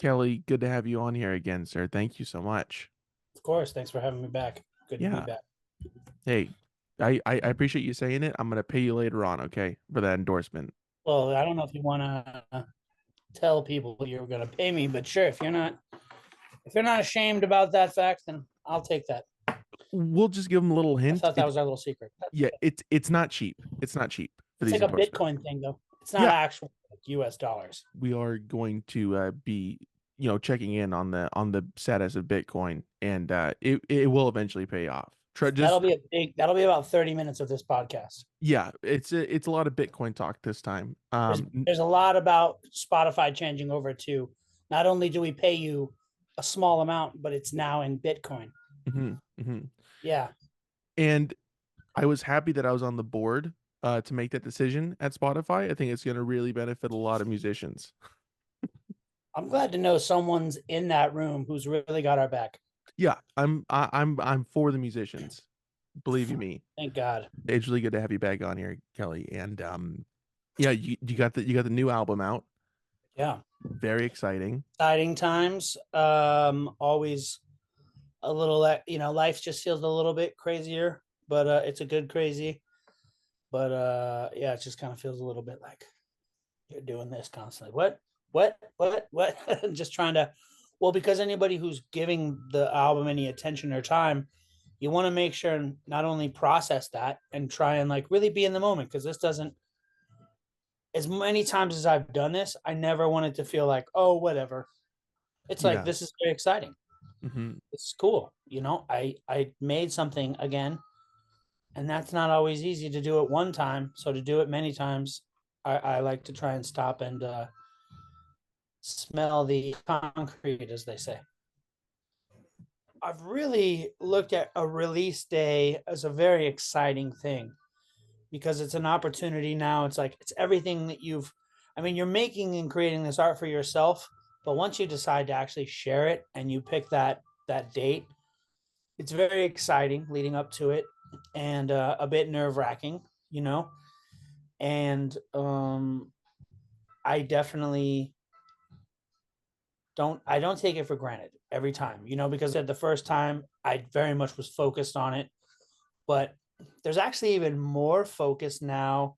Kelly, good to have you on here again, sir. Thank you so much. Of course. Thanks for having me back. Good to be Yeah. back. Hey, I appreciate you saying it. I'm gonna pay you later on, okay, for that endorsement. Well, I don't know if you want to tell people you're going to pay me, but sure, if you're not ashamed about that fact, then I'll take that. We'll just give them a little I hint. thought that was our little secret. Yeah, it's not cheap. It's not cheap for It's these like a endorsements. Bitcoin thing, though. It's not Yeah, actual like, U.S. dollars. we are going to be checking in on the status of Bitcoin, and it will eventually pay off. Try just That'll be about 30 minutes of this podcast. Yeah, it's a lot of Bitcoin talk this time. There's a lot about Spotify changing over to not only do we pay you a small amount, but it's now in Bitcoin. Mhm, mhm. Yeah. And I was happy that I was on the board to make that decision at Spotify. I think it's going to really benefit a lot of musicians. I'm glad to know someone's in that room who's really got our back. Yeah, I'm for the musicians. Believe you me. Thank God. It's really good to have you back on here, Kelly. And yeah, you got the new album out. Yeah. Very exciting. Exciting times. Always a little, life just feels a little bit crazier, but it's a good crazy. But yeah, it just kind of feels a little bit like you're doing this constantly. What? Just trying to, well, because anybody who's giving the album any attention or time, you want to make sure and not only process that and try and like really be in the moment because this doesn't, as many times as I've done this, I never wanted to feel like, oh, whatever. It's like, Yeah. this is very exciting. Hmm. It's cool. I made something again, and that's not always easy to do it one time. So to do it many times, I like to try and stop and smell the concrete, as they say. I've really looked at a release day as a very exciting thing because it's an opportunity now. It's like it's everything that you're making and creating this art for yourself, but once you decide to actually share it and you pick that date, it's very exciting leading up to it and a bit nerve wracking, you know. And I definitely don't take it for granted every time, because at the first time I very much was focused on it, but there's actually even more focus now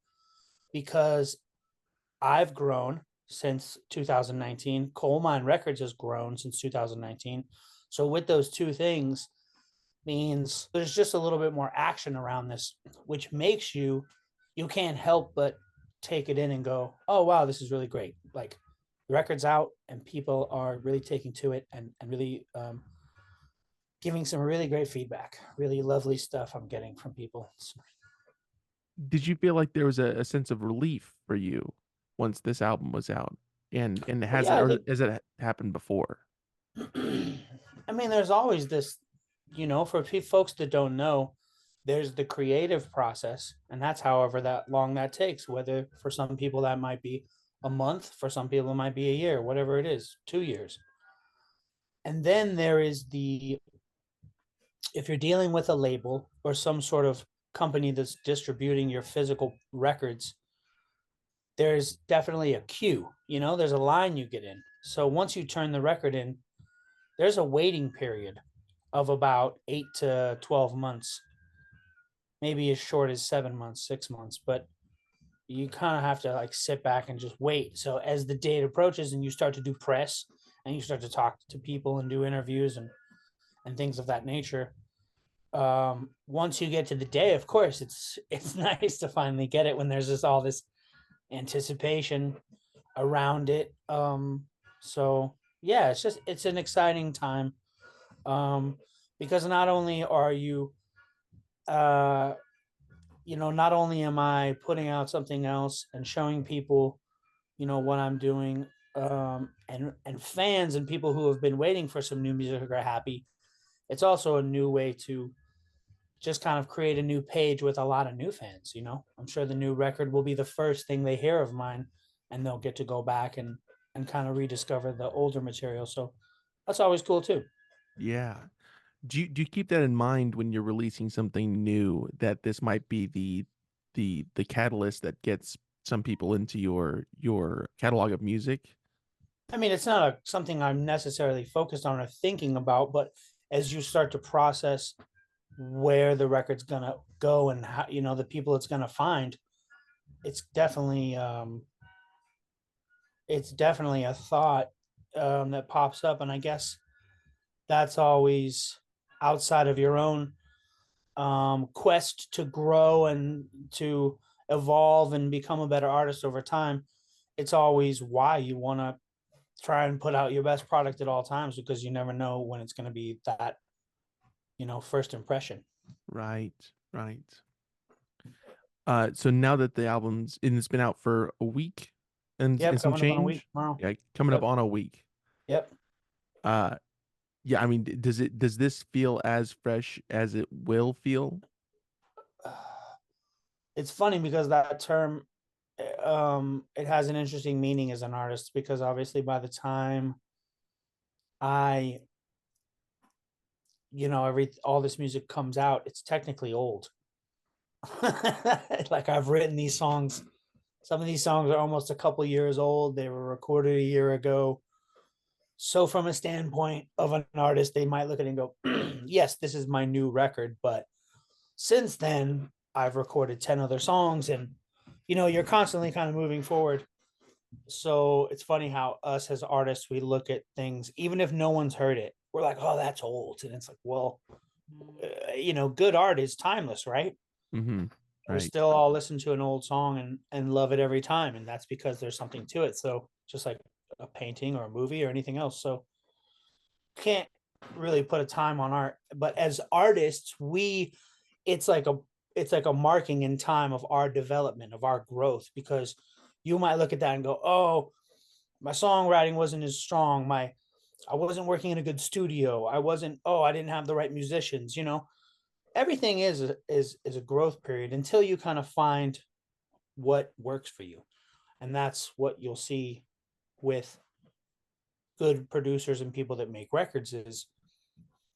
because I've grown since 2019. Coal Mine Records has grown since 2019. So with those two things means there's just a little bit more action around this, which makes you can't help but take it in and go, oh wow, this is really great. Like the record's out and people are really taking to it and really giving some really great feedback. Really lovely stuff I'm getting from people. Did you feel like there was a sense of relief for you once this album was out? And Well, has it yeah, or has it happened before? I mean, there's always this, for folks that don't know, there's the creative process, and that's however that long that takes. Whether for some people that might be a month, for some people it might be a year, whatever it is, 2 years. And then there is if you're dealing with a label or some sort of company that's distributing your physical records, there's definitely a queue, there's a line you get in. So once you turn the record in, there's a waiting period of about 8 to 12 months, maybe as short as 7 months, 6 months, but you kind of have to like sit back and just wait. So as the date approaches and you start to do press and you start to talk to people and do interviews and things of that nature, once you get to the day, of course, it's nice to finally get it when there's just all this anticipation around it. So yeah, it's an exciting time, because not only are you, uh, not only am I putting out something else and showing people, what I'm doing, and fans and people who have been waiting for some new music are happy. It's also a new way to just kind of create a new page with a lot of new fans. I'm sure the new record will be the first thing they hear of mine, and they'll get to go back and kind of rediscover the older material. So that's always cool too. Yeah. Do you keep that in mind when you're releasing something new that this might be the catalyst that gets some people into your catalog of music? I mean, it's not something I'm necessarily focused on or thinking about, but as you start to process where the record's gonna go and how, the people it's gonna find, it's definitely a thought that pops up, and I guess that's always outside of your own quest to grow and to evolve and become a better artist over time. It's always why you want to try and put out your best product at all times, because you never know when it's going to be that, first impression. Right, right. So now that the album's and it's been out for a week and Yep, some coming up on a week change, tomorrow. yeah, coming up Yep. on a week. Yep. Uh, yeah, I mean, does this feel as fresh as it will feel? It's funny because that term, it has an interesting meaning as an artist, because obviously by the time I, all this music comes out, it's technically old. Like, I've written these songs. Some of these songs are almost a couple years old. They were recorded a year ago. So from a standpoint of an artist, they might look at it and go, yes, this is my new record. But since then, I've recorded 10 other songs, and, you're constantly kind of moving forward. So it's funny how us as artists, we look at things, even if no one's heard it, we're like, oh, that's old. And it's like, well, good art is timeless, right? Mm-hmm. We Right. still all listen to an old song and love it every time. And that's because there's something to it. So just like a painting or a movie or anything else. So can't really put a time on art, but as artists, it's like a it's like a marking in time of our development, of our growth, because you might look at that and go, oh, my songwriting wasn't as strong, I wasn't working in a good studio, I didn't have the right musicians. Everything is a growth period until you kind of find what works for you. And that's what you'll see with good producers and people that make records, is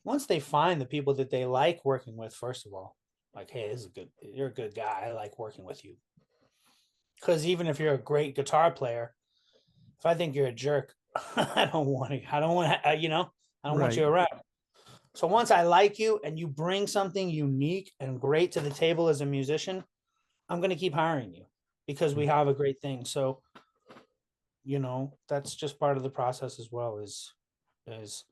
once they find the people that they like working with, first of all, like, hey, you're a good guy, I like working with you. Because even if you're a great guitar player, if I think you're a jerk, I don't want to, I don't want Right. you around. So once I like you and you bring something unique and great to the table as a musician, I'm going to keep hiring you because we have a great thing. So, that's just part of the process as well, is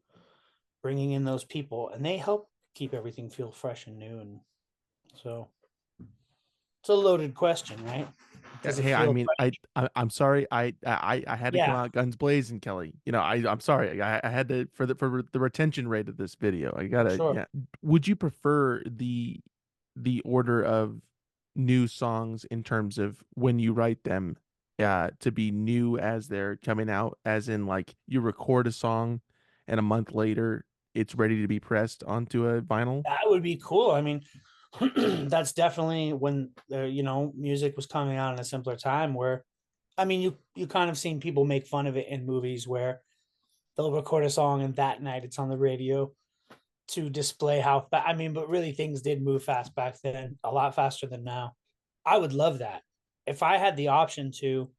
bringing in those people, and they help keep everything feel fresh and new. And so it's a loaded question, right? Does it Hey, I feel mean, fresh? I'm sorry. I had to come Yeah, out guns blazing, Kelly. I'm sorry. I had to for the retention rate of this video. I for gotta, sure. yeah. Would you prefer the order of new songs in terms of when you write them, to be new as they're coming out, as in like you record a song and a month later it's ready to be pressed onto a vinyl? That would be cool. I mean, that's definitely when music was coming out in a simpler time, where, I mean, you kind of seen people make fun of it in movies where they'll record a song and that night it's on the radio to display how I mean, but really things did move fast back then, a lot faster than now. I would love that. If I had the option to,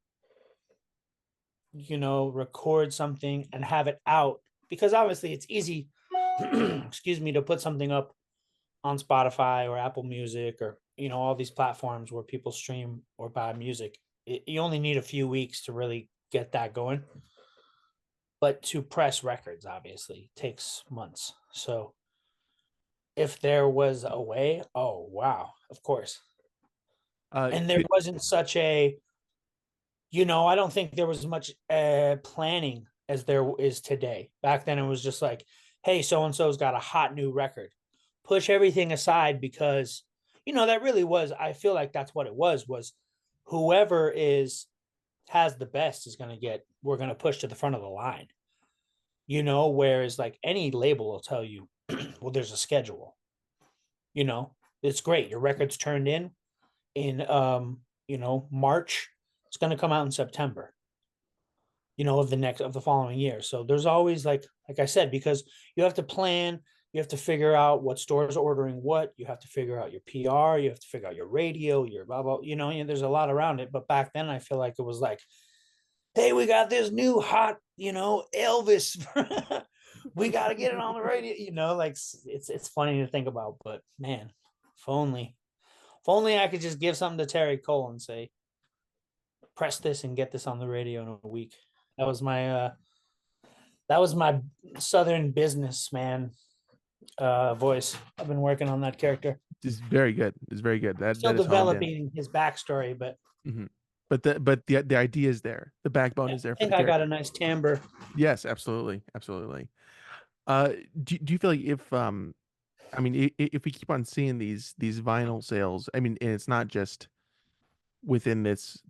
record something and have it out, because obviously it's easy, excuse me, to put something up on Spotify or Apple Music, or, all these platforms where people stream or buy music. You only need a few weeks to really get that going. But to press records, obviously, takes months. So if there was a way, oh, wow, of course. And there Could wasn't such a, I don't think there was much planning as there is today. Back then, it was just like, hey, so and so's got a hot new record. Push everything aside, because, that really was, I feel like that's what it was whoever has the best is going to we're going to push to the front of the line. Whereas like any label will tell you, well, there's a schedule. You know, it's great. Your record's turned in March. It's going to come out in September, of the following year. So there's always, like I said, because you have to plan, you have to figure out what stores are ordering what, you have to figure out your PR, you have to figure out your radio, your blah blah, there's a lot around it. But back then I feel like it was like, hey, we got this new hot Elvis. We got to get it on the radio. Like it's funny to think about, but man, if only I could just give something to Terry Cole and say, press this and get this on the radio in a week. That was my Southern businessman voice. I've been working on that character. It's very good. It's very good. Still That is honed in. developing his backstory, but Mhm. But the idea is there. The backbone yeah, is there I for think the I got a character. nice timbre. Yes, absolutely, absolutely. Do you feel like if I mean if we keep on seeing these vinyl sales, I mean, and it's not just within this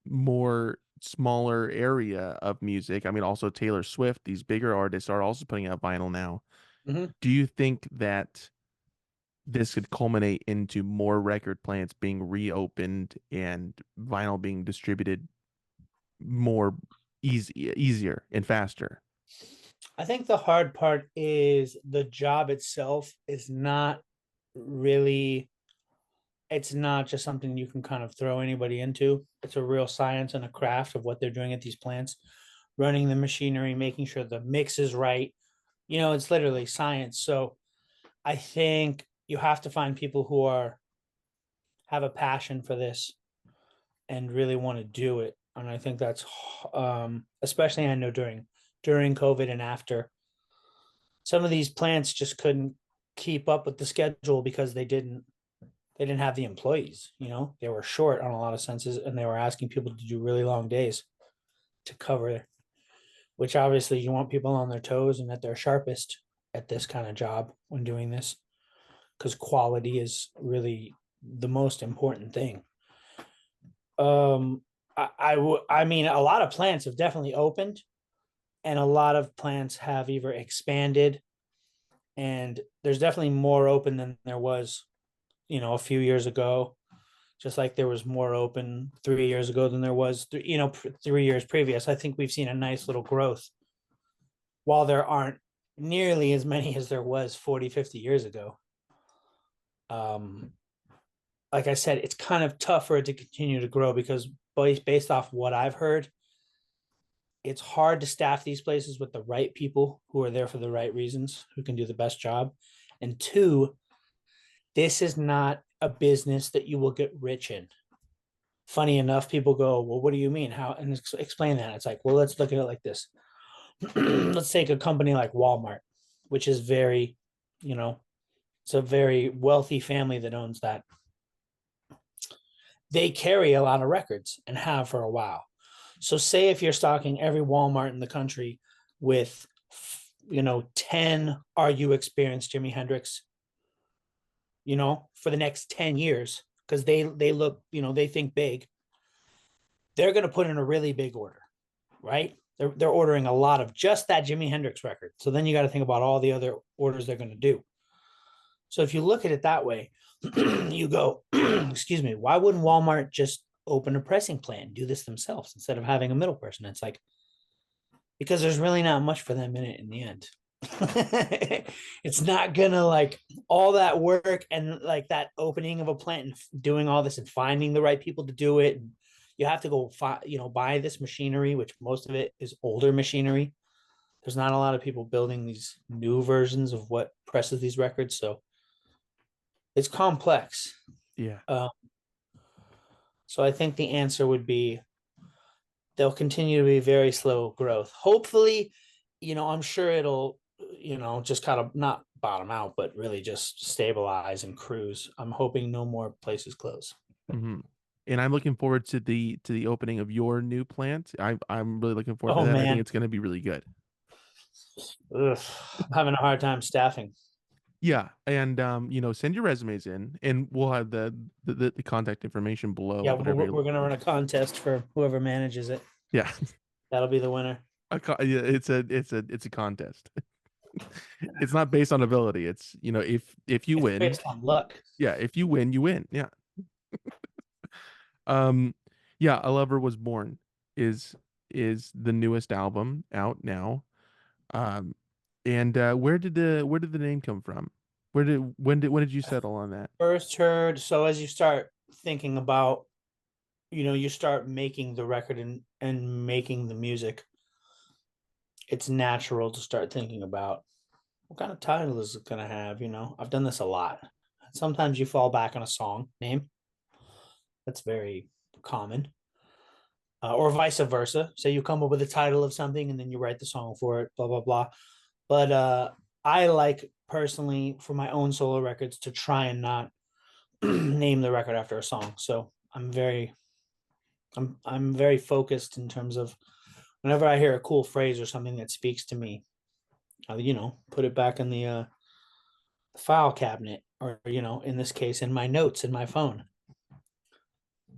more smaller area of music. I mean, also Taylor Swift, these bigger artists are also putting out vinyl now. Mm-hmm. Do you think that this could culminate into more record plants being reopened and vinyl being distributed more easier and faster? I think the hard part is the job itself is not really, it's not just something you can kind of throw anybody into. It's a real science and a craft of what they're doing at these plants, running the machinery, making sure the mix is right. It's literally science. So I think you have to find people who have a passion for this and really want to do it. And I think that's especially, I know during COVID and after, some of these plants just couldn't keep up with the schedule because they didn't have the employees. They were short on a lot of senses, and they were asking people to do really long days to cover, which obviously you want people on their toes and at their sharpest at this kind of job when doing this, because quality is really the most important thing. I mean, a lot of plants have definitely opened, and a lot of plants have either expanded, and there's definitely more open than there was, a few years ago. Just like there was more open 3 years ago than there was, 3 years previous. I think we've seen a nice little growth, while there aren't nearly as many as there was 40, 50 years ago. Um, like I said, it's kind of tough for it to continue to grow because based off what I've heard, it's hard to staff these places with the right people who are there for the right reasons, who can do the best job. And two, this is not a business that you will get rich in. Funny enough, people go, well, what do you mean? How? And explain that. It's like, well, let's look at it like this. Let's take a company like Walmart, which is very, it's a very wealthy family that owns that. They carry a lot of records and have for a while. So say if you're stocking every Walmart in the country with 10 Are You Experienced Jimi Hendrix, for the next 10 years, because they look, they think big, they're going to put in a really big order, right? They're ordering a lot of just that Jimi Hendrix record. So then you got to think about all the other orders they're going to do. So if you look at it that way, you go, excuse me, why wouldn't Walmart just open a pressing plant, do this themselves instead of having a middle person? It's like, because there's really not much for them in it in the end. It's not gonna, like, all that work and like that opening of a plant and doing all this and finding the right people to do it. And you have to go buy this machinery, which most of it is older machinery. There's not a lot of people building these new versions of what presses these records, so it's complex. Yeah. Um, so I think the answer would be they'll continue to be very slow growth. Hopefully, I'm sure it'll, just kind of not bottom out, but really just stabilize and cruise. I'm hoping no more places close. Hmm. And I'm looking forward to the opening of your new plant. I'm really looking forward to Oh that. I think man, it's going to be really good. ugh, I'm having a hard time staffing. Yeah, and send your resumes in, and we'll have the contact information below. Yeah, Whatever we're, you, we're gonna run a contest for whoever manages it. yeah, That'll be the winner. yeah, it's a contest. It's not based on ability. It's if you It's win, based on luck. yeah, if you win, you win. Yeah. Um, yeah, A Lover Was Born is is the newest album out now. Um, and where did the name come from? When did you settle on that? First heard. So as you start thinking about, you start making the record and making the music. it's natural to start thinking about what kind of title is it going to have. I've done this a lot. Sometimes you fall back on a song name. That's very common. Or vice versa. Say you come up with a title of something and then you write the song for it, blah, blah, blah. But I like personally for my own solo records to try and not name the record after a song. So I'm very focused in terms of whenever I hear a cool phrase or something that speaks to me, I'll, put it back in the file cabinet, or in this case, in my notes in my phone.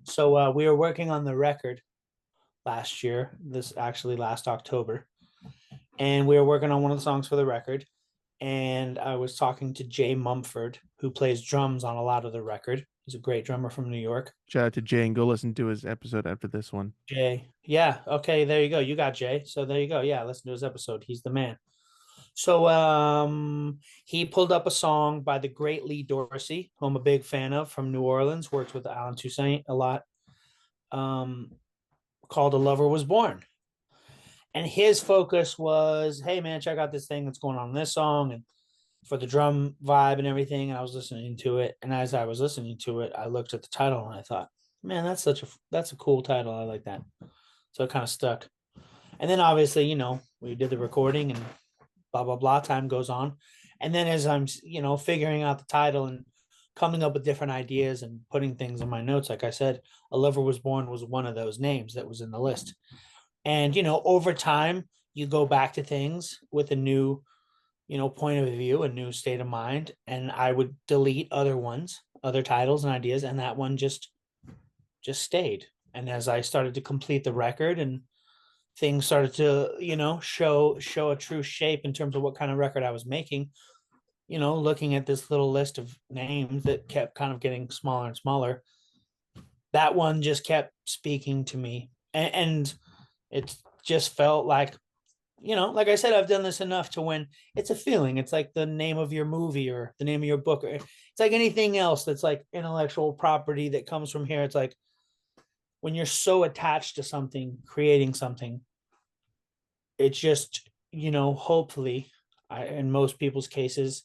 So we were working on the record last year. This actually last October, and we were working on one of the songs for the record. And I was talking to Jay Mumford, who plays drums on a lot of the record. He's a great drummer from New York. Shout out to Jay and go listen to his episode after this one. Jay, yeah, okay, there you go. You got Jay, so there you go. Yeah, listen to his episode. He's the man. So he pulled up a song by the great Lee Dorsey, who I'm a big fan of, from New Orleans, worked with Alan Toussaint a lot, um, called A Lover Was Born. And his focus was, hey man, check out this thing that's going on in this song, and for the drum vibe and everything. And I was listening to it. And as I was listening to it, I looked at the title and I thought, man, that's a cool title. I like that. So it kind of stuck. And then obviously, we did the recording and blah blah blah, time goes on. And then as I'm figuring out the title and coming up with different ideas and putting things in my notes, like I said, A Lover Was Born was one of those names that was in the list. And over time you go back to things with a new point of view, a new state of mind, and I would delete other titles and ideas, and that one just stayed. And as I started to complete the record and things started to show a true shape in terms of what kind of record I was making, looking at this little list of names that kept kind of getting smaller and smaller, that one just kept speaking to me. And it just felt like, like I said, I've done this enough to when it's a feeling. It's like the name of your movie or the name of your book, or it's like anything else that's like intellectual property that comes from here. It's like when you're so attached to something, creating something, it's just, hopefully, in most people's cases,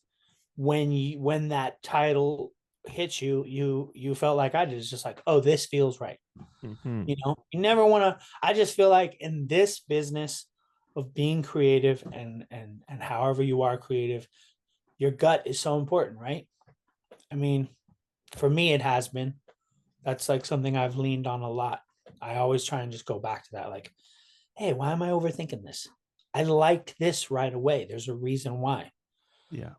when that title hits you, you felt like I did. It's just like, oh, this feels right. Mm-hmm. You never want to. I just feel like in this business of being creative and however you are creative, your gut is so important, right? I mean, for me, it has been. That's like something I've leaned on a lot. I always try and just go back to that. Like, hey, why am I overthinking this? I liked this right away. There's a reason why. Yeah.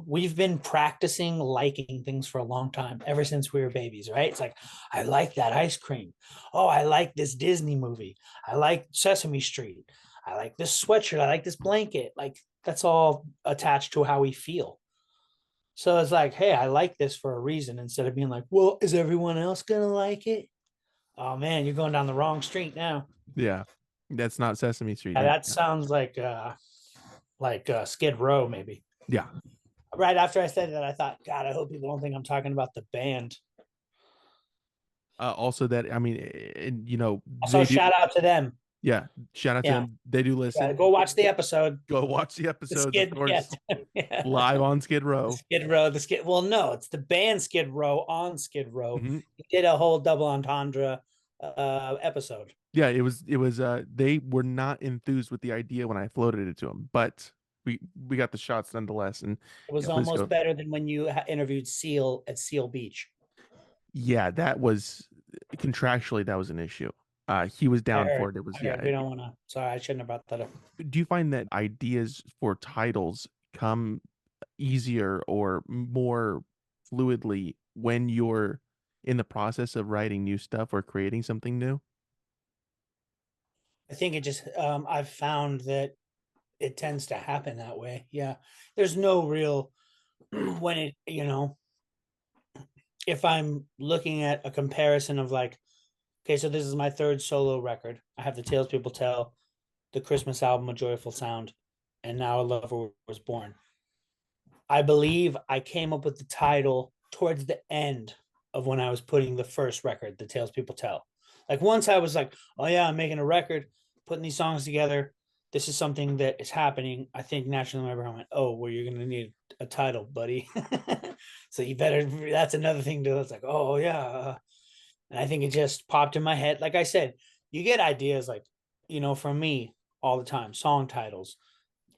We've been practicing liking things for a long time, ever since we were babies, right? It's like, I like that ice cream. Oh, I like this Disney movie. I like Sesame Street. I like this sweatshirt. I like this blanket. Like, that's all attached to how we feel. So it's like, hey, I like this for a reason, instead of being like, well, is everyone else going to like it? Oh man, you're going down the wrong street now. Yeah. That's not Sesame Street. Yeah, Yeah. that sounds like Skid Row, maybe. Yeah. Right after I said that, I thought, God, I hope people don't think I'm talking about the band. Also, that I mean, So they do. shout out to them. Yeah, shout out to Yeah, them. They do yeah. listen. Go watch the episode. Go watch the The episodes, of Skid, yeah, course, yeah. live on Skid The Row. Skid Row, the Skid. Well, no, it's the band Skid Row on Skid Row. Hmm. He did a whole double entendre episode. Yeah, it was they were not enthused with the idea when I floated it to them, but we got the shots nonetheless. And It was yeah, please almost go. better than when you interviewed Seal at Seal Beach. Yeah, that was contractually that was an issue. He was I down for heard. it. It was, I heard. yeah. We don't want to. Sorry, I shouldn't have brought that up. Do you find that ideas for titles come easier or more fluidly when you're in the process of writing new stuff or creating something new? I think it just. I've found that it tends to happen that way. Yeah, there's no real when it. If I'm looking at a comparison of like, okay, so this is my third solo record. I have the Tales People Tell, the Christmas album, A Joyful Sound, and now A Lover Was Born. I believe I came up with the title towards the end of when I was putting the first record, The Tales People Tell. Like once I was like, oh yeah, I'm making a record, putting these songs together. this is something that is happening. I think naturally my brain went, oh, well, you're going to need a title, buddy. So you better, that's another thing to, it's like, oh, yeah. And I think it just popped in my head. Like I said, you get ideas like, from me all the time, song titles,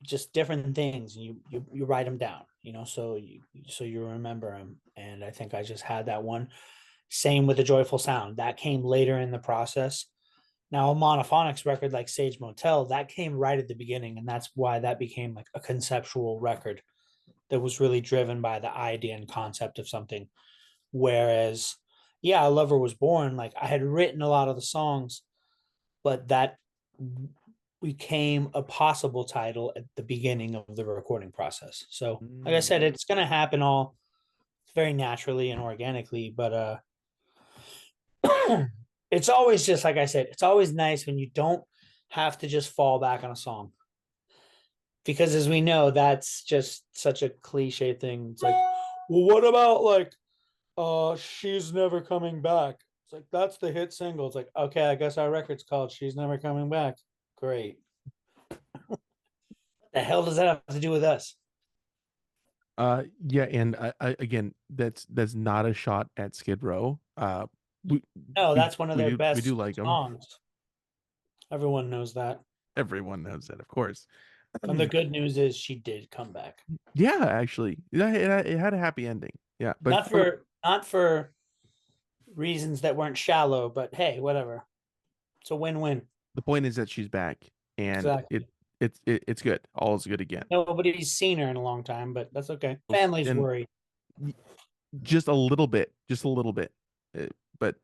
just different things. And you write them down, so you remember them. And I think I just had that one. Same with the Joyful Sound. That came later in the process. Now, a Monophonics record like Sage Motel, that came right at the beginning, and that's why that became like a conceptual record that was really driven by the idea and concept of something. Whereas, yeah, A Lover Was Born, like I had written a lot of the songs, but that became a possible title at the beginning of the recording process. So, like I Mm. said, it's going to happen all very naturally and organically, but it's always just like I said, it's always nice when you don't have to just fall back on a song. Because as we know, that's just such a cliche thing. It's like, well, what about like She's Never Coming Back? It's like that's the hit single. It's like, okay, I guess our record's called She's Never Coming Back. Great. What the hell does that have to do with us? Yeah, and again, that's not a shot at Skid Row. We No, we that's one of we their do we do best like them. songs. Everyone knows that. Everyone knows that, of course. And the good news is she did come back. Yeah, actually, it had a happy ending. Yeah, but Not for reasons that weren't shallow, but hey, whatever. It's a win-win. the point is that she's back, and Exactly. it's good. All is good again. Nobody's seen her in a long time, but that's okay. Family's And worried. just a little bit, just a little bit. But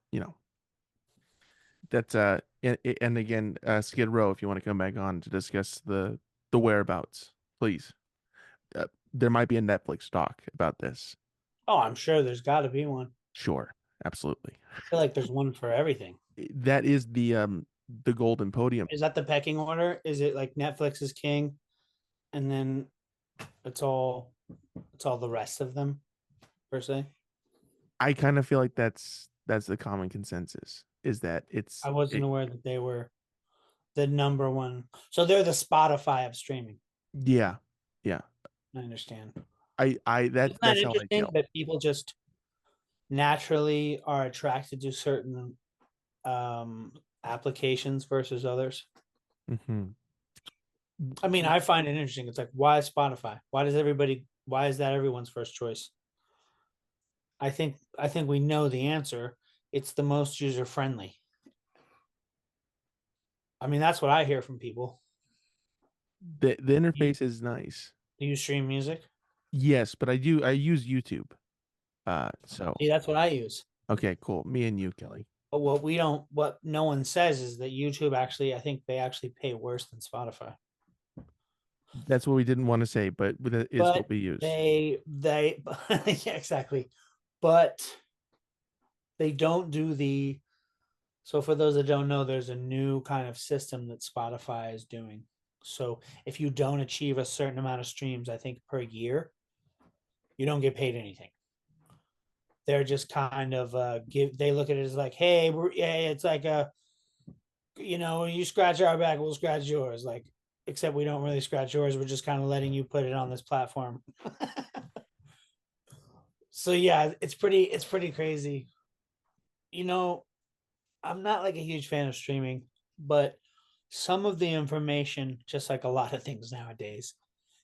that's and again, Skid Row, if you want to come back on to discuss the whereabouts, please. There might be a Netflix doc about this. Oh, I'm sure there's got to be one. Sure, absolutely. I feel like there's one for everything. That is the golden podium. Is that the pecking order? Is it like Netflix is king, and then it's all it's all the rest of them per se? I kind of feel like that's the common consensus is that I wasn't aware that they were the number one. So they're the Spotify of streaming. yeah, yeah. I understand. That Isn't that that's how I interesting feel. that people just naturally are attracted to certain applications versus others? Hmm. I mean, I find it interesting. It's like, why Spotify? Why is that everyone's first choice? I think we know the answer. It's the most user friendly. I mean, that's what I hear from people. The You, interface is nice. do you stream music? Yes, but I use YouTube. So See, that's what I use. okay, cool. Me and you, Kelly. But what no one says is that YouTube actually, I think they actually pay worse than Spotify. That's what we didn't want to say, but that is what But we use. they yeah, exactly. But they don't do the so for those that don't know, there's a new kind of system that Spotify is doing. So if you don't achieve a certain amount of streams, I think per year, you don't get paid anything. They're just kind of they look at it as like, hey, it's like you scratch our back, we'll scratch yours. Like, except we don't really scratch yours. We're just kind of letting you put it on this platform. So yeah, it's pretty crazy. You know, I'm not like a huge fan of streaming, but some of the information, just like a lot of things nowadays,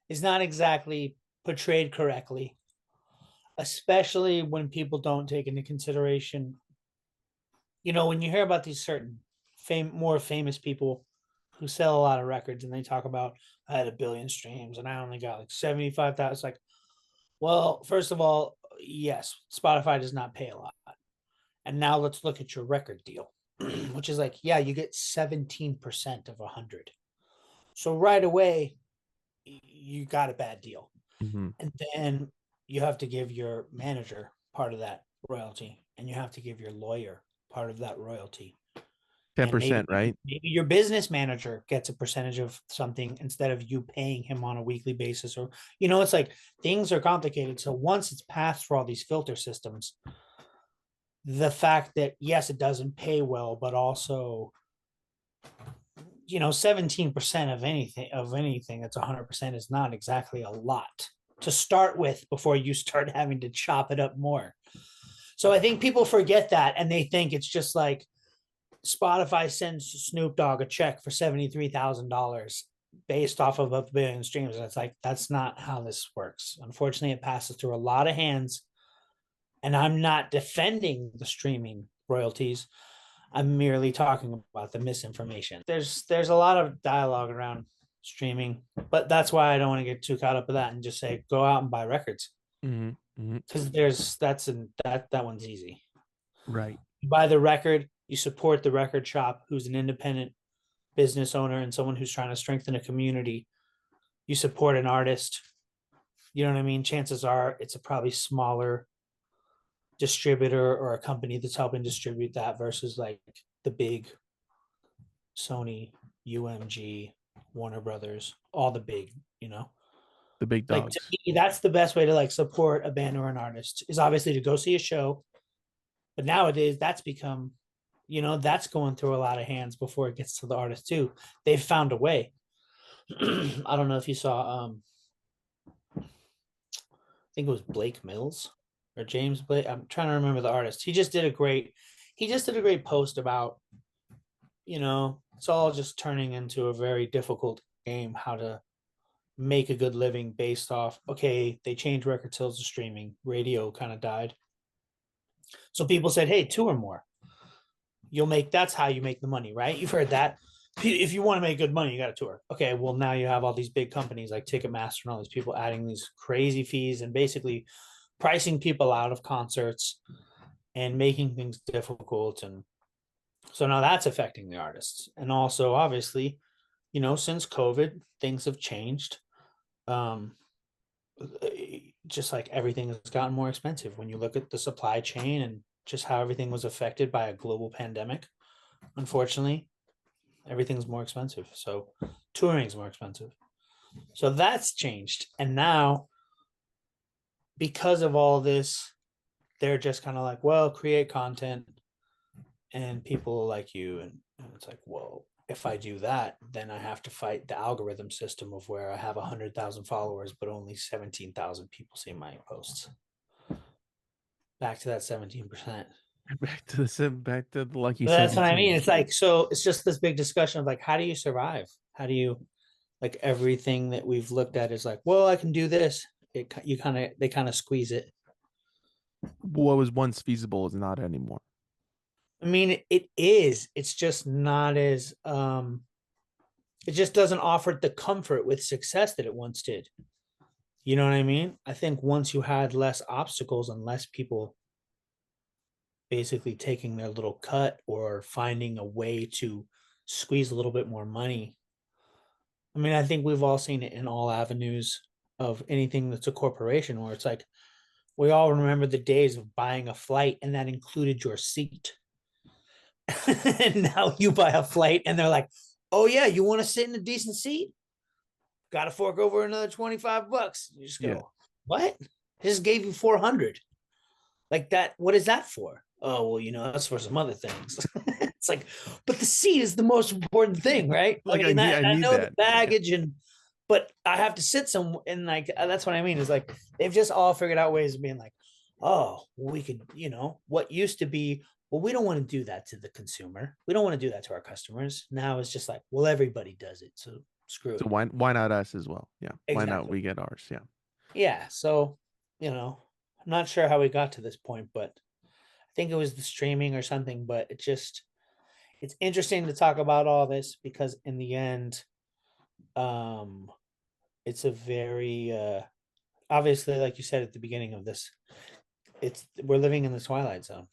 is not exactly portrayed correctly, especially when people don't take into consideration. When you hear about these certain more famous people who sell a lot of records and they talk about, I had 1 billion streams and I only got like 75,000. It's like, well, first of all, yes, Spotify does not pay a lot. And now let's look at your record deal, which is like, yeah, you get 17% of 100. So right away, you got a bad deal. Hmm. And then you have to give your manager part of that royalty, and you have to give your lawyer part of that royalty. And 10%, right? maybe your business manager gets a percentage of something instead of you paying him on a weekly basis. Or it's like things are complicated. So once it's passed through all these filter systems, the fact that yes, it doesn't pay well, but also 17% of anything that's 100% is not exactly a lot to start with before you start having to chop it up more. So I think people forget that and they think it's just like Spotify sends Snoop Dogg a check for $73,000 based off of a billion streams. And it's like, that's not how this works. Unfortunately, it passes through a lot of hands. And I'm not defending the streaming royalties. I'm merely talking about the misinformation. There's a lot of dialogue around streaming, but that's why I don't want to get too caught up with that and just say go out and buy records Hmm. Hmm. because that one's easy. Right. You buy the record, you support the record shop, who's an independent business owner and someone who's trying to strengthen a community. You support an artist. You know what I mean? Chances are it's a probably smaller distributor or a company that's helping distribute that versus like the big Sony, UMG, Warner Brothers, all the big, The big like to dogs. me, that's the best way to like support a band or an artist is obviously to go see a show. But nowadays that's become, that's going through a lot of hands before it gets to the artist too. They've found a way. I don't know if you saw I think it was Blake Mills or James Blake. I'm trying to remember the artist. He just did a great post about, it's all just turning into a very difficult game how to make a good living based off, okay, they changed record sales to streaming, radio kind of died. So people said, hey, tour more. That's how you make the money, right? You've heard that. If you want to make good money, you got to tour. Okay, well, now you have all these big companies like Ticketmaster and all these people adding these crazy fees and basically pricing people out of concerts and making things difficult. And so now that's affecting the artists. And also, obviously, since COVID, things have changed. Um, just like everything has gotten more expensive when you look at the supply chain and just how everything was affected by a global pandemic. Unfortunately, everything's more expensive. So touring is more expensive. So that's changed. And now, because of all this, they're just kind of like, well, create content and people like you. And it's like, well, if I do that, then I have to fight the algorithm system of where I have 100,000 followers, but only 17,000 people see my posts. Back to that 17%. Back to the lucky But that's what I mean. 17. It's like, so it's just this big discussion of like, how do you survive? How do you, like, everything that we've looked at is like, well, I can do this. They kind of squeeze it. What was once feasible is not anymore. I mean, it is. It's just not as, it just doesn't offer the comfort with success that it once did. You know what I mean? I think once you had less obstacles and less people basically taking their little cut or finding a way to squeeze a little bit more money. I mean, I think we've all seen it in all avenues of anything that's a corporation where it's like we all remember the days of buying a flight and that included your seat. And now you buy a flight and they're like, "Oh yeah, you want to sit in a decent seat? Got to fork over another $25." You just Yeah. go, "What? I just gave you 400." Like that, what is that for? Oh, well, that's for some other things. It's like, but the seat is the most important thing, right? I Like mean, I I need know the that. Yeah. baggage but I have to sit somewhere, and like that's what I mean is like they've just all figured out ways of being like, oh, we could, what used to be, well, we don't want to do that to the consumer. We don't want to do that to our customers. Now it's just like, well, everybody does it, so screw So it. why not us as well? Yeah. Why not Exactly. we get ours? Yeah. Yeah. So, I'm not sure how we got to this point, but I think it was the streaming or something, but it's interesting to talk about all this because in the end, um, it's a very obviously, like you said at the beginning of this, we're living in the twilight zone.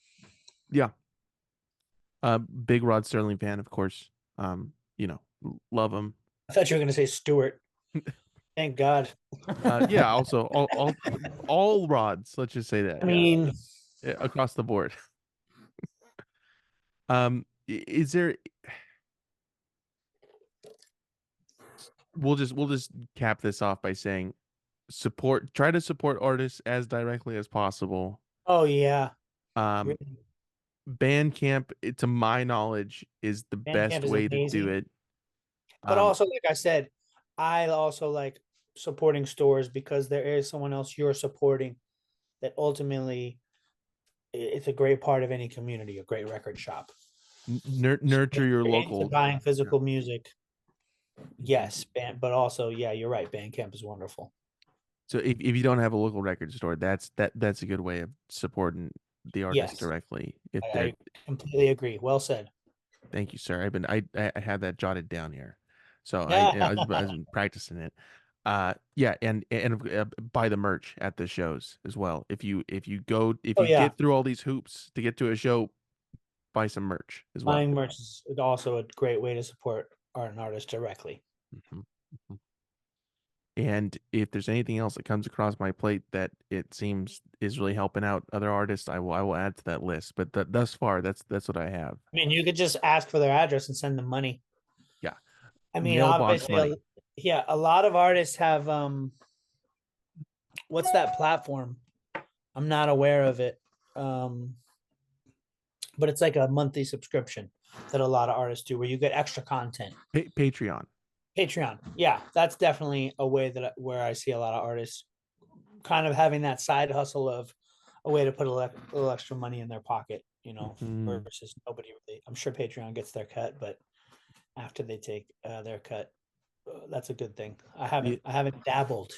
Yeah. Big Rod Sterling fan, of course. Love him. I thought you were going to say Stewart. Thank God. Yeah, also all rods, let's just say that. I Yeah. mean, Across the board. Is there we'll just cap this off by saying try to support artists as directly as possible. oh yeah, Um really, Bandcamp, to my knowledge, is the Bandcamp best is way to do amazing. it. But Um, also, like I said, I also like supporting stores because there is someone else you're supporting that ultimately it's a great part of any community, a great record shop. So nurture if your you're into local. buying Yeah. physical music, Mhm. yes, but also, yeah, you're right. Bandcamp is wonderful. So if you don't have a local record store, that's a good way of supporting the artist Yes, directly. If I that, completely agree. Well said. thank you, sir. I had that jotted down here, so Yeah. I was practicing it. Yeah, and buy the merch at the shows as well. If Oh you yeah, get through all these hoops to get to a show, buy some merch as well. buying merch is also a great way to support art and artists directly. Mhm, mhm. And if there's anything else that comes across my plate that it seems is really helping out other artists, I will add to that list. But thus far, that's what I have. I mean, you could just ask for their address and send them money. Yeah, I mean, mailbox obviously, money. yeah, a lot of artists have what's that platform? I'm not aware of it. Um, but it's like a monthly subscription that a lot of artists do where you get extra content. Patreon. Patreon. Yeah, that's definitely a way that where I see a lot of artists kind of having that side hustle of a way to put little extra money in their pocket, Mhm. versus nobody really. I'm sure Patreon gets their cut, but after they take their cut, that's a good thing. Yeah, I haven't dabbled.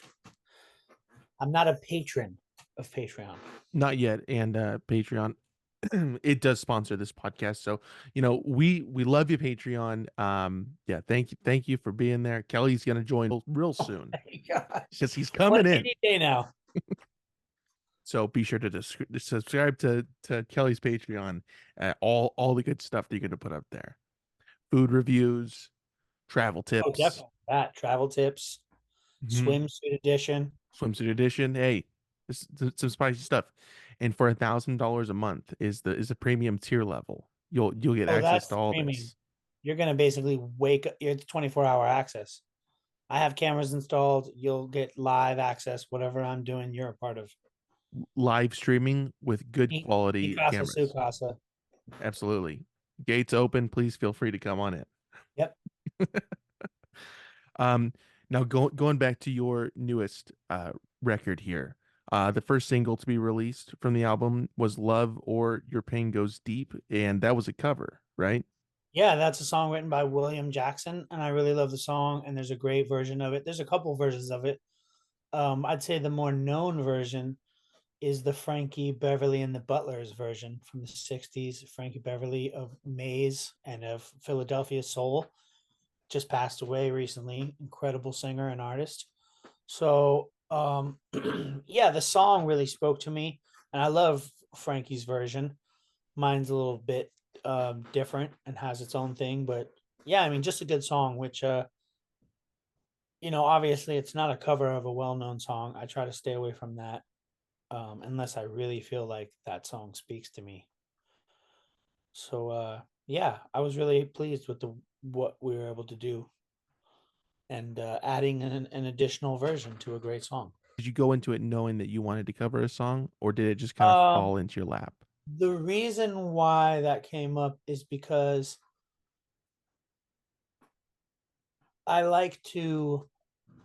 I'm not a patron of Patreon. not yet. And Patreon, it does sponsor this podcast. So, we love you, Patreon. Yeah, thank you for being there. Kelly's gonna join real soon My gosh, because he's coming what in. any day now? So be sure to subscribe to Kelly's Patreon. All the good stuff that you're gonna put up there. Food reviews, travel Oh, tips, definitely that travel tips, mhm, swimsuit edition. swimsuit edition. Hey, some spicy stuff. And for $1,000 a month is the premium tier level. You'll get Oh, access to that's all streaming. this. You're gonna basically wake up. It's 24-hour access. I have cameras installed. You'll get live access. Whatever I'm doing, you're a part of. Live streaming with good Mi quality casa, su cameras. casa. Absolutely. Gates open. Please feel free to come on in. Yep. Um, Now going back to your newest record here. The first single to be released from the album was Love or Your Pain Goes Deep, and that was a cover, right? Yeah, that's a song written by William Jackson, and I really love the song. And there's a great version of it. There's a couple versions of it. I'd say the more known version is the Frankie Beverly and the Butlers version from the 60s. Frankie Beverly of Maze and of Philadelphia Soul just passed away recently. Incredible singer and artist. So, yeah, the song really spoke to me. And I love Frankie's version. Mine's a little bit different and has its own thing. But yeah, I mean, just a good song, which, obviously it's not a cover of a well known song. I try to stay away from that unless I really feel like that song speaks to me. So yeah, I was really pleased with the what we were able to do and adding an additional version to a great song. Did you go into it knowing that you wanted to cover a song, or did it just kind of Um, fall into your lap? the reason why that came up is because I like to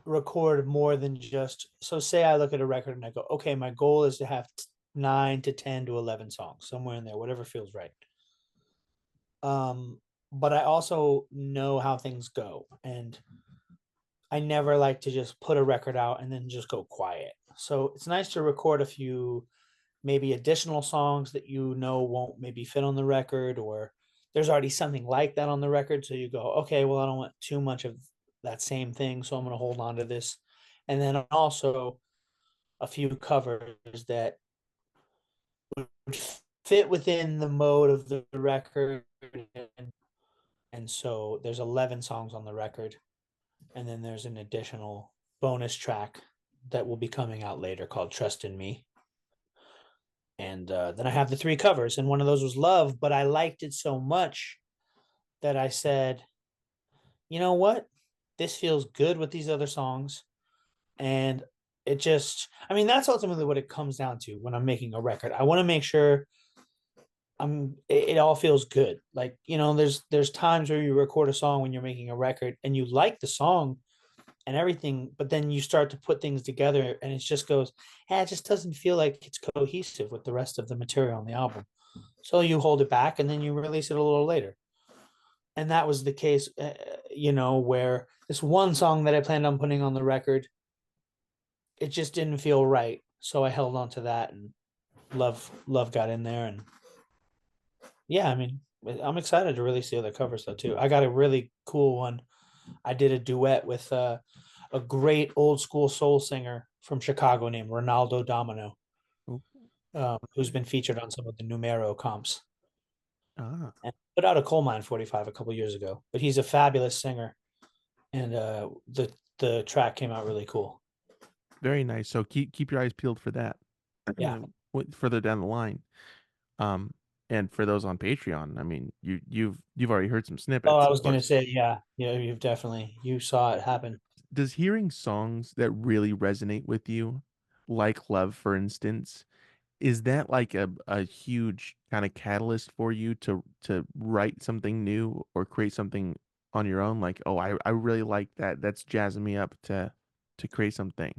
record more than just so say I look at a record and I go, okay, my goal is to have 9 to 10 to 11 songs, somewhere in there, whatever feels right. Um, but I also know how things go, and I never like to just put a record out and then just go quiet. So it's nice to record a few maybe additional songs that won't maybe fit on the record, or there's already something like that on the record. So you go, okay, well, I don't want too much of that same thing. So I'm going to hold on to this. And then also a few covers that would fit within the mode of the record. And so there's 11 songs on the record. And then there's an additional bonus track that will be coming out later called Trust in Me. And then I have the three covers, and one of those was Love, but I liked it so much that I said, you know what? This feels good with these other songs. And I mean, that's ultimately what it comes down to when I'm making a record. I want to make sure it all feels good. Like, there's times where you record a song when you're making a record and you like the song and everything, but then you start to put things together and it just goes, it just doesn't feel like it's cohesive with the rest of the material on the album. So you hold it back and then you release it a little later. And that was the case, where this one song that I planned on putting on the record, it just didn't feel right. So I held on to that, and Love got in there. And yeah, I mean, I'm excited to release the other covers though too. I got a really cool one. I did a duet with a great old school soul singer from Chicago named Ronaldo Domino, Oh, who's been featured on some of the Numero comps ah, and put out a Coal Mine 45 a couple years ago. But he's a fabulous singer, and the track came out really cool. very nice. So keep your eyes peeled for that. Yeah. Further down the line. Um, and for those on Patreon, I mean, you've already heard some Oh, snippets, I of was gonna course. say, yeah, yeah, you saw it happen. Does hearing songs that really resonate with you, like Love, for instance, is that like a huge kind of catalyst for you to write something new or create something on your own? Like, oh, I really like that. That's jazzing me up to create something.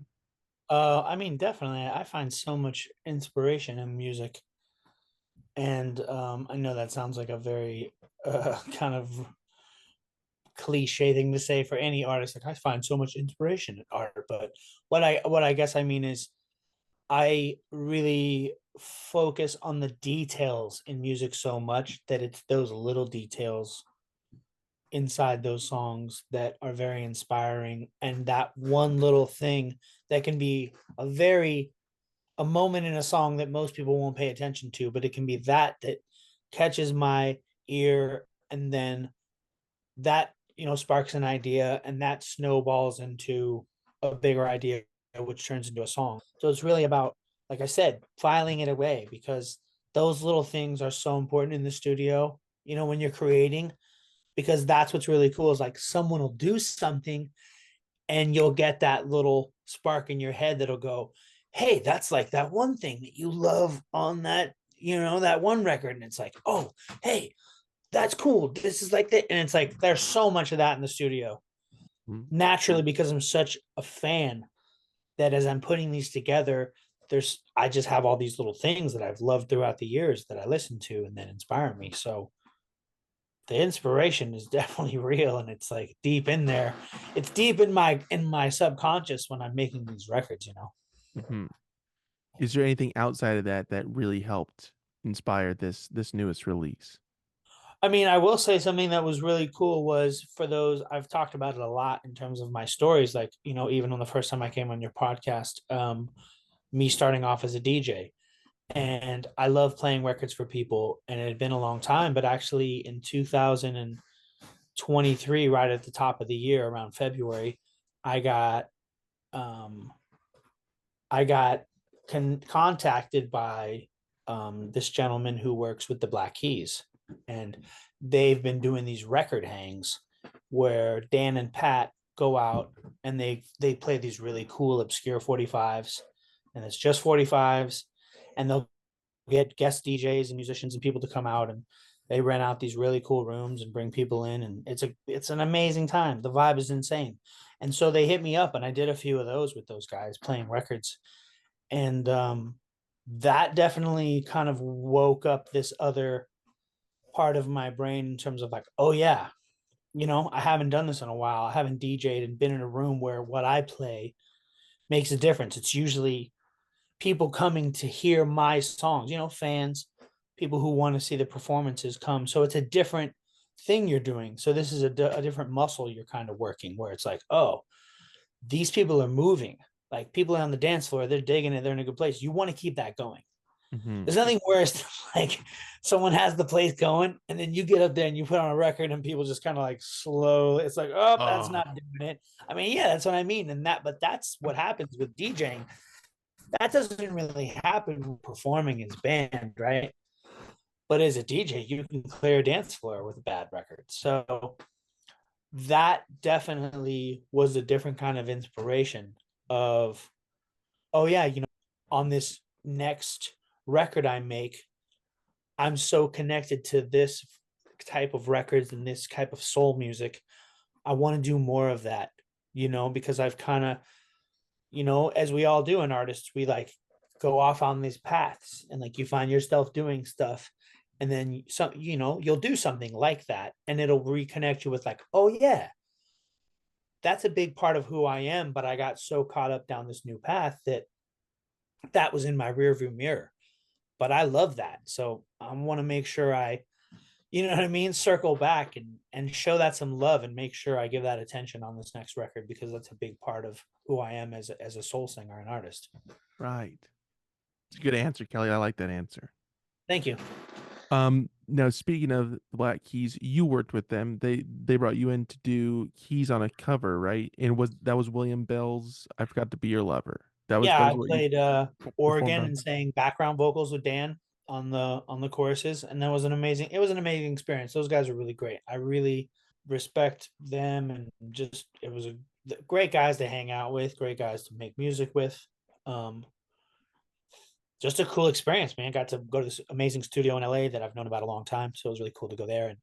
I mean, definitely, I find so much inspiration in music, and I know that sounds like a very kind of cliche thing to say for any artist. Like, I find so much inspiration in art, but what I guess I mean is I really focus on the details in music so much that it's those little details inside those songs that are very inspiring, and that one little thing that can be a moment in a song that most people won't pay attention to, but it can be that catches my ear, and then that sparks an idea, and that snowballs into a bigger idea, which turns into a song. So it's really about, like I said, filing it away, because those little things are so important in the studio, when you're creating, because that's what's really cool is like someone will do something and you'll get that little spark in your head that'll go, hey, that's like that one thing that you love on that one record. And it's like, oh, hey, that's cool. This is like that. And it's like, there's so much of that in the studio Mm, naturally, because I'm such a fan, that as I'm putting these together, I just have all these little things that I've loved throughout the years that I listen to and that inspire me. So the inspiration is definitely real, and it's like deep in there. It's deep in my subconscious when I'm making these records. mhm. Is there anything outside of that that really helped inspire this newest release? I mean, I will say something that was really cool was, for those, I've talked about it a lot in terms of my stories, like, even on the first time I came on your podcast, me starting off as a DJ. And I love playing records for people, and it had been a long time, but actually in 2023, right at the top of the year, around February, I got um I got contacted by this gentleman who works with the Black Keys, and they've been doing these record hangs where Dan and Pat go out and they play these really cool obscure 45s, and it's just 45s, and they'll get guest DJs and musicians and people to come out, and they rent out these really cool rooms and bring people in, and it's an amazing time. The vibe is insane. And so they hit me up, and I did a few of those with those guys playing records, and that definitely kind of woke up this other part of my brain in terms of like, oh yeah, I haven't done this in a while. I haven't DJ'd and been in a room where what I play makes a difference. It's usually people coming to hear my songs, fans, people who want to see the performances come. So it's a different thing you're doing. So this is a different muscle you're kind of working, where it's like, oh, these people are moving. Like, people on the dance floor, they're digging it. They're in a good place. You want to keep that going. Hmm. There's nothing worse than like someone has the place going, and then you get up there and you put on a record and people just kind of like slow. It's like, oh, that's Oh, not doing it. I mean, yeah, that's what I mean. But that's what happens with DJing. That doesn't really happen when performing as band, right? But as a DJ, you can clear a dance floor with a bad record. So that definitely was a different kind of inspiration of, oh yeah, on this next record I make, I'm so connected to this type of records and this type of soul music. I want to do more of that, because I've kind of, as we all do in artists, we like go off on these paths and like you find yourself doing stuff and then some, you'll do something like that and it'll reconnect you with like, oh yeah, that's a big part of who I am. But I got so caught up down this new path that was in my rearview mirror. But I love that. So I want to make sure you know what I mean, circle back and show that some love and make sure I give that attention on this next record because that's a big part of who I am as a soul singer and artist. Right. It's a good answer, Kelly. I like that answer. Thank you. Now speaking of the Black Keys, you worked with them. They brought you in to do keys on a cover, right? And was William Bell's "I Forgot to Be Your Lover." That Yeah, was I what you played performed organ on. and sang background vocals with Dan on the choruses, and that was an amazing experience. Those guys are really great. I really respect them, and just it was a great guys to hang out with, great guys to make music with. Um, just a cool experience, man. Got to go to this amazing studio in LA that I've known about a long time, so it was really cool to go there. And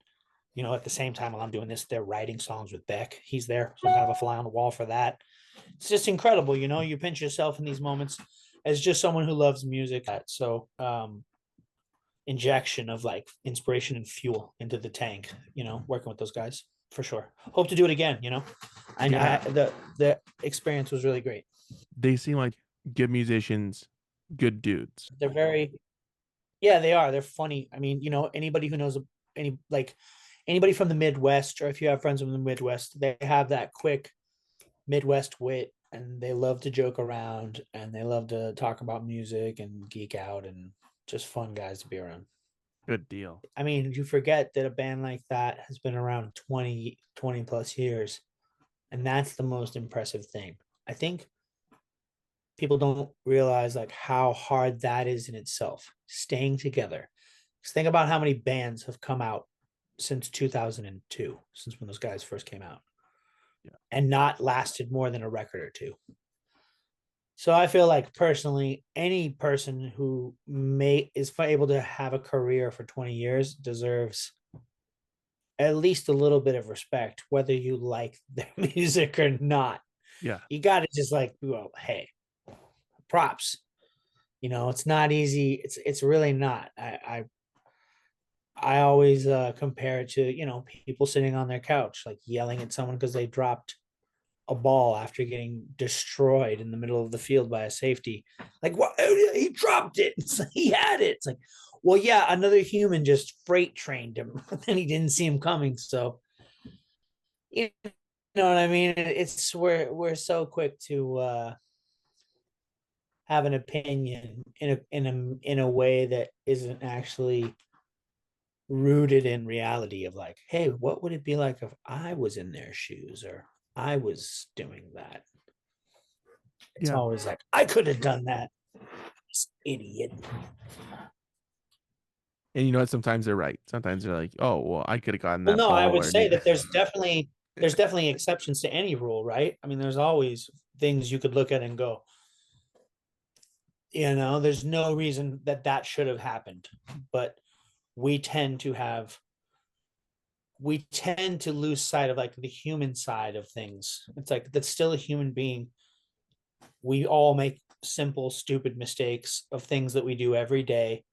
at the same time while I'm doing this, they're writing songs with Beck. He's there, so I'm kind of a fly on the wall for that. It's just incredible, you pinch yourself in these moments as just someone who loves music. So injection of like inspiration and fuel into the tank, working with those guys for sure. Hope to do it again. I Yeah, the experience was really great. they seem like good musicians, good dudes. They're very, yeah, they are. They're funny. I mean, anybody who knows anybody from the Midwest, or if you have friends from the Midwest, they have that quick Midwest wit and they love to joke around and they love to talk about music and geek out and just fun guys to be around. Good deal. I mean, you forget that a band like that has been around 20 plus years. And that's the most impressive thing. I think people don't realize like how hard that is in itself, staying together. Just think about how many bands have come out since 2002, since when those guys first came out, Yeah. and not lasted more than a record or two. So I feel like personally, any person who is able to have a career for 20 years deserves at least a little bit of respect, whether you like their music or not. Yeah. You got to just like, well, hey, props. It's not easy. It's really not. I always compare it to people sitting on their couch like yelling at someone because they dropped a ball after getting destroyed in the middle of the field by a safety. Like, what? He dropped it. He had it. It's like, well, yeah, another human just freight trained him, and he didn't see him coming. So, you know what I mean? It's we're so quick to have an opinion in a way that isn't actually rooted in reality of like, hey, what would it be like if I was in their shoes or I was doing that? It's Yeah. always like, I could have done that. This idiot. And you know what? Sometimes they're right. Sometimes they're like, "Oh, well, I could have gotten Well, that no, I ball," would or say need. that there's definitely exceptions to any rule, right? I mean, there's always things you could look at and go, there's no reason that should have happened. But we tend to have we tend to lose sight of like the human side of things. It's like that's still a human being. We all make simple, stupid mistakes of things that we do every day.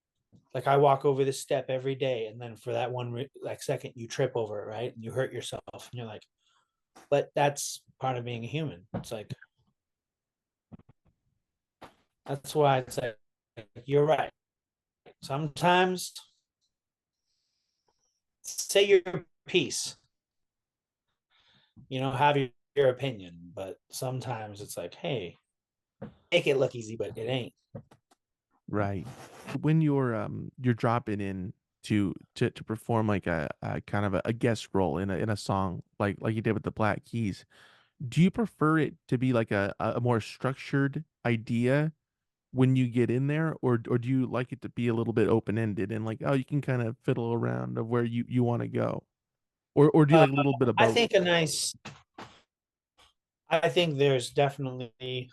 Like I walk over this step every day, and then for that one like second, you trip over it, right? And you hurt yourself, and you're like, but that's part of being a human. It's like that's why it's like you're right. Sometimes say your piece, have your opinion, but sometimes it's like, hey, make it look easy, but it ain't. Right. When you're dropping in to perform like a kind of a guest role in a song like you did with the Black Keys, do you prefer it to be like a more structured idea when you get in there, or do you like it to be a little bit open ended and like, oh, you can kind of fiddle around of where you want to go, or do you Uh, like a little bit of I both? think a nice. I think there's definitely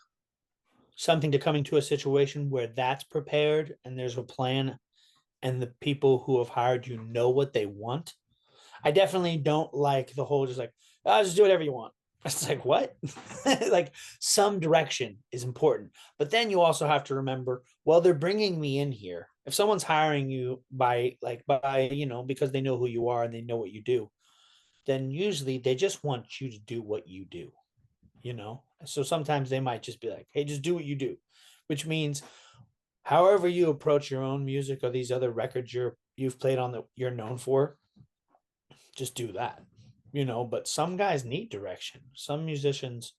something to coming to a situation where that's prepared and there's a plan and the people who have hired you know what they want. I definitely don't like the whole just like, oh, just do whatever you want. It's like, what? Like, some direction is important. But then you also have to remember, well, they're bringing me in here. If someone's hiring you because they know who you are and they know what you do, then usually they just want you to do what you do, you know? So sometimes they might just be like, hey, just do what you do, which means however you approach your own music or these other records you've played on that you're known for, just do that, you know. But some guys need direction. Some musicians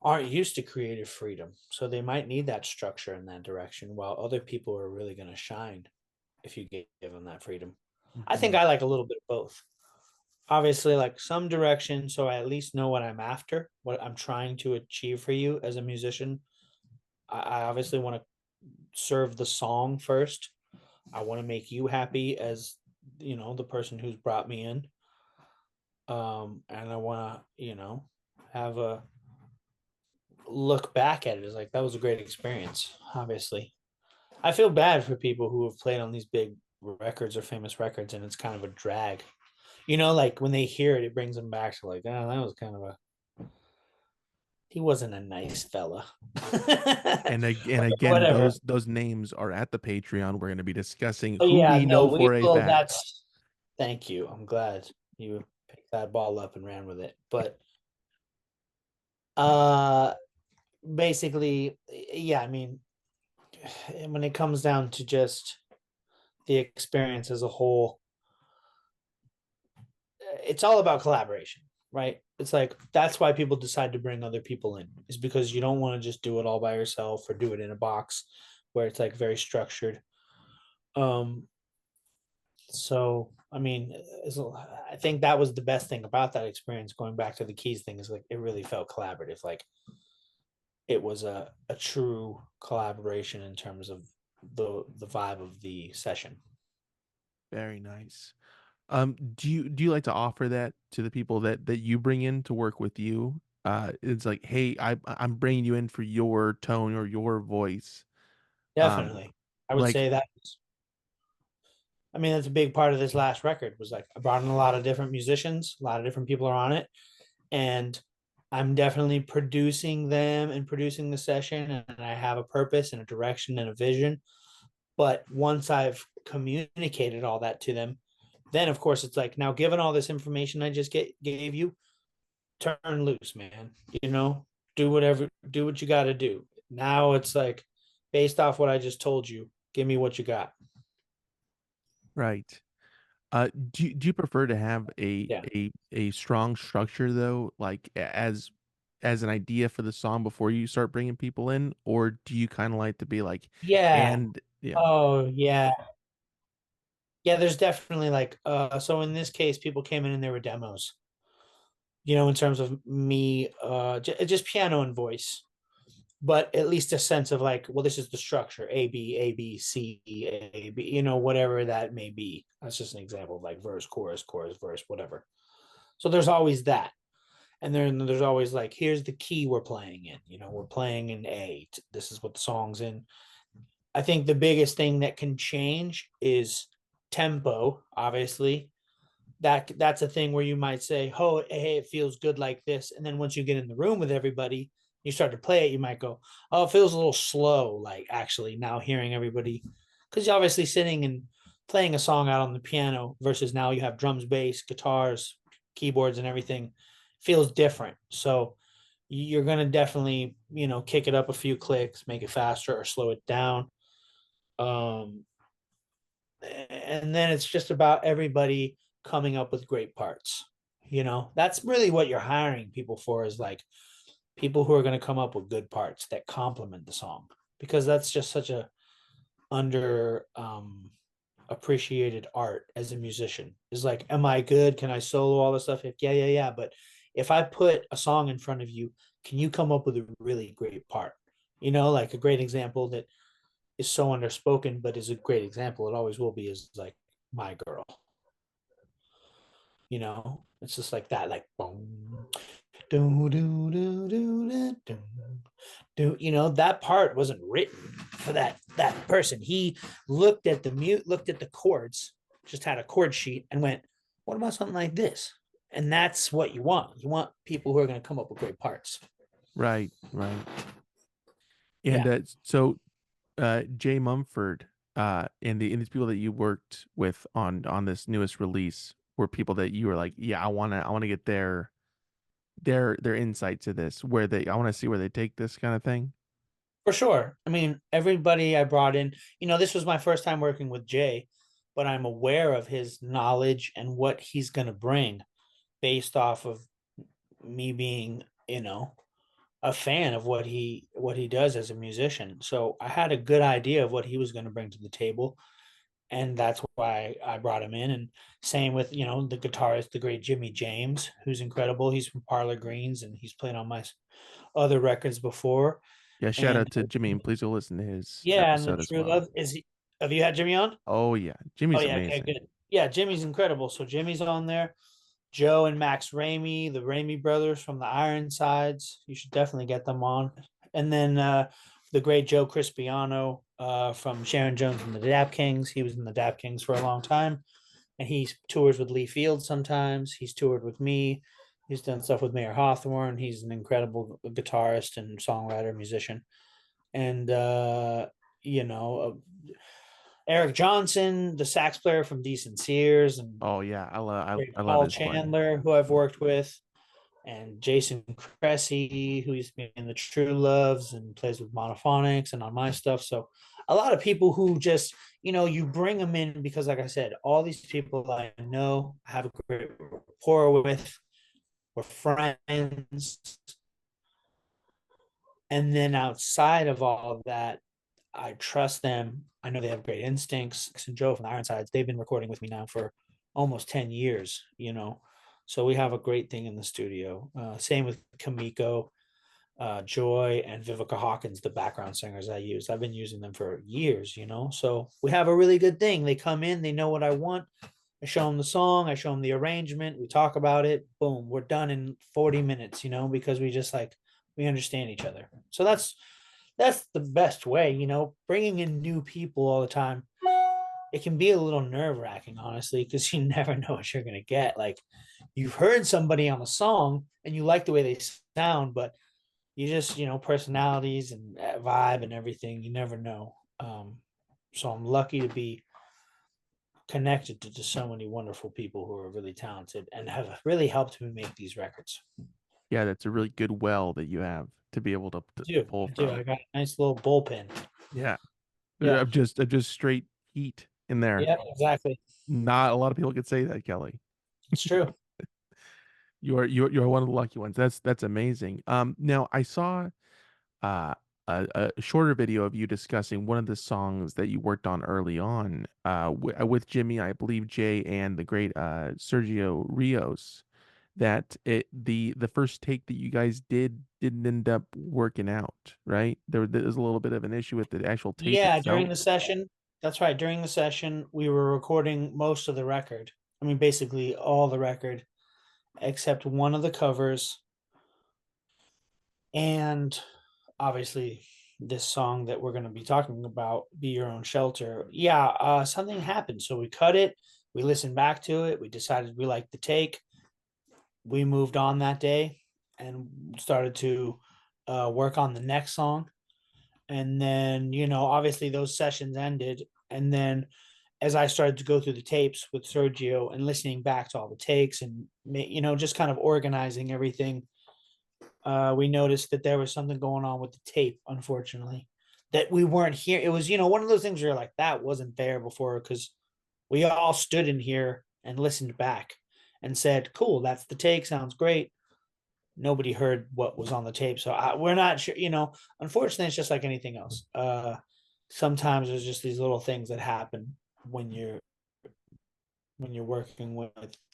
aren't used to creative freedom, so they might need that structure in that direction, while other people are really going to shine if you give them that freedom. I think Mhm. I like a little bit of both. Obviously, like some direction, so I at least know what I'm after, what I'm trying to achieve for you as a musician. I obviously want to serve the song first. I want to make you happy as, the person who's brought me in. And I want to, have a look back at it as like that was a great experience. Obviously, I feel bad for people who have played on these big records or famous records, and it's kind of a drag. Like when they hear it, it brings them back to like, oh, that was kind of a he wasn't a nice fella. And again, Whatever. those names are at the Patreon. We're going to be discussing But who yeah, we no, know we for a will. fact. That's Thank you. I'm glad you picked that ball up and ran with it. But uh basically, yeah, I mean, when it comes down to just the experience as a whole, it's all about collaboration, right? It's like that's why people decide to bring other people in, is because you don't want to just do it all by yourself or do it in a box where it's like very structured. Um, so I mean, I think that was the best thing about that experience. Going back to the keys thing, is like it really felt collaborative. Like it was a true collaboration in terms of the vibe of the session. Very nice. Do you like to offer that to the people that you bring in to work with you? It's like, hey, I'm bringing you in for your tone or your voice. Um, Definitely, I would like say that. I mean, that's a big part of this last record. Was like I brought in a lot of different musicians, a lot of different people are on it, and I'm definitely producing them and producing the session, and I have a purpose and a direction and a vision. But once I've communicated all that to them, then of course it's like, now given all this information I just gave you, turn loose, man. Do what you got to do. Now it's like, based off what I just told you, give me what you got. right. Do you prefer to have Yeah. a strong structure though, like as an idea for the song before you start bringing people in, or do you kind of like to be like, Yeah. and yeah, Oh, yeah. Yeah, there's definitely like so in this case people came in and there were demos. In terms of me just piano and voice, but at least a sense of like, well, this is the structure, A B C A B, whatever that may be. That's just an example of like verse, chorus, verse, whatever. So there's always that. And then there's always like, here's the key we're playing in. We're playing in A. This is what the song's in. I think the biggest thing that can change is tempo, obviously. That's a thing where you might say, oh, hey, it feels good like this. And then once you get in the room with everybody, you start to play it, you might go, oh, it feels a little slow, like actually now hearing everybody. Because you're obviously sitting and playing a song out on the piano versus now you have drums, bass, guitars, keyboards, and everything feels different. So you're going to definitely, kick it up a few clicks, make it faster or slow it down. Um, and then it's just about everybody coming up with great parts. That's really what you're hiring people for, is like people who are going to come up with good parts that complement the song, because that's just such a under appreciated art as a musician. Is like, am I good? Can I solo all this stuff? Yeah, but if I put a song in front of you, can you come up with a really great part? Like a great example that is so underspoken but is a great example, it always will be, is like My Girl. It's just like that, like boom, do do do do do do. That part wasn't written. for that person. He looked at the chords, just had a chord sheet, and went, "What about something like this?" And that's what you want. You want people who are going to come up with great parts. Right, right. And Yeah, so Jay Mumford and these people that you worked with on this newest release were people that you were like, yeah, I wanna get their insight to this, where they I wanna see where they take this kind of thing. for sure. I mean, everybody I brought in, this was my first time working with Jay, but I'm aware of his knowledge and what he's going to bring based off of me being, a fan of what he does as a musician. So I had a good idea of what he was going to bring to the table, and that's why I brought him in. And same with the guitarist, the great Jimmy James, who's incredible. He's from Parlor Greens, and he's played on my other records before. Yeah, shout And out to Jimmy, and please go listen to his yeah, and the episode as True well. Love is he. Have you had Jimmy on? Oh yeah, Oh Jimmy's yeah, okay, amazing. good. Yeah, Jimmy's incredible. So Jimmy's on there. Joe and Max Ramey, the Ramey brothers from the Ironsides. You should definitely get them on. And then the great Joe Crispiano from Sharon Jones and the Dap Kings. He was in the Dap Kings for a long time, and he tours with Lee Field sometimes. He's toured with me. He's done stuff with Mayor Hawthorne. He's an incredible guitarist and songwriter, musician. And you know, Eric Johnson, the sax player from Decent Sears, and Oh yeah, I love Paul his playing. Chandler, who I've worked with, and Jason Cressy, who used to be in the True Loves and plays with Monophonics and on my stuff. So a lot of people who just, you bring them in because, like I said, all these people I know, I have a great rapport with, we're friends. And then outside of all of that, I trust them. I know they have great instincts. And Joe from the Ironsides, they've been recording with me now for almost 10 years. So we have a great thing in the studio. Same with Kamiko, Joy, and Vivica Hawkins, the background singers I use. I've been using them for years. So we have a really good thing. They come in, they know what I want. I show them the song, I show them the arrangement, we talk about it. Boom, we're done in 40 minutes, because we just we understand each other. So that's the best way. Bringing in new people all the time, it can be a little nerve-wracking, honestly, because you never know what you're going to get. Like, you've heard somebody on a song and you like the way they sound, but you just personalities and vibe and everything, you never know. So I'm lucky to be connected to just so many wonderful people who are really talented and have really helped me make these records. Yeah, that's a really good well that you have to be able I to do. pull I do. from. I got a nice little bullpen. Yeah, Yeah. of just straight heat in there. Yeah, exactly. Not a lot of people could say that, Kelly. It's true. You're one of the lucky ones. That's amazing. Now I saw uh a shorter video of you discussing one of the songs that you worked on early on with Jimmy, I believe Jay and the great Sergio Rios, that the first take that you guys didn't end up working out, right? There was a little bit of an issue with the actual tape Yeah, itself. during the session. That's right. During the session, we were recording most of the record. I mean, basically all the record, except one of the covers. And obviously, this song that we're going to be talking about, Be Your Own Shelter. Yeah, something happened. So we cut it. We listened back to it. We decided we liked the take. We moved on that day and started to work on the next song. And then, obviously those sessions ended. And then as I started to go through the tapes with Sergio and listening back to all the takes and, just kind of organizing everything, we noticed that there was something going on with the tape, unfortunately, that we weren't here. It was, one of those things where you're like, that wasn't there before, because we all stood in here and listened back and said, cool, that's the take. Sounds great. Nobody heard what was on the tape. So we're not sure, unfortunately, it's just like anything else. Sometimes there's just these little things that happen when you're working with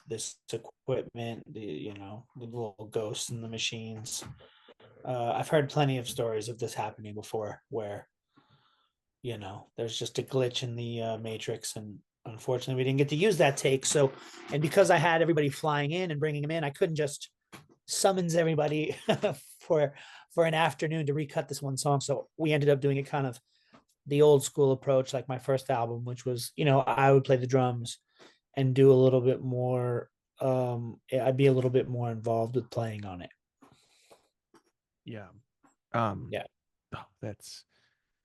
this equipment, the little ghosts in the machines. I've heard plenty of stories of this happening before where, there's just a glitch in the matrix. And unfortunately, we didn't get to use that take. So, and because I had everybody flying in and bringing them in, I couldn't just summons everybody for an afternoon to recut this one song. So we ended up doing it kind of the old school approach, like my first album, which was, I would play the drums and do a little bit more. I'd be a little bit more involved with playing on it. Yeah. Um, Yeah. oh, that's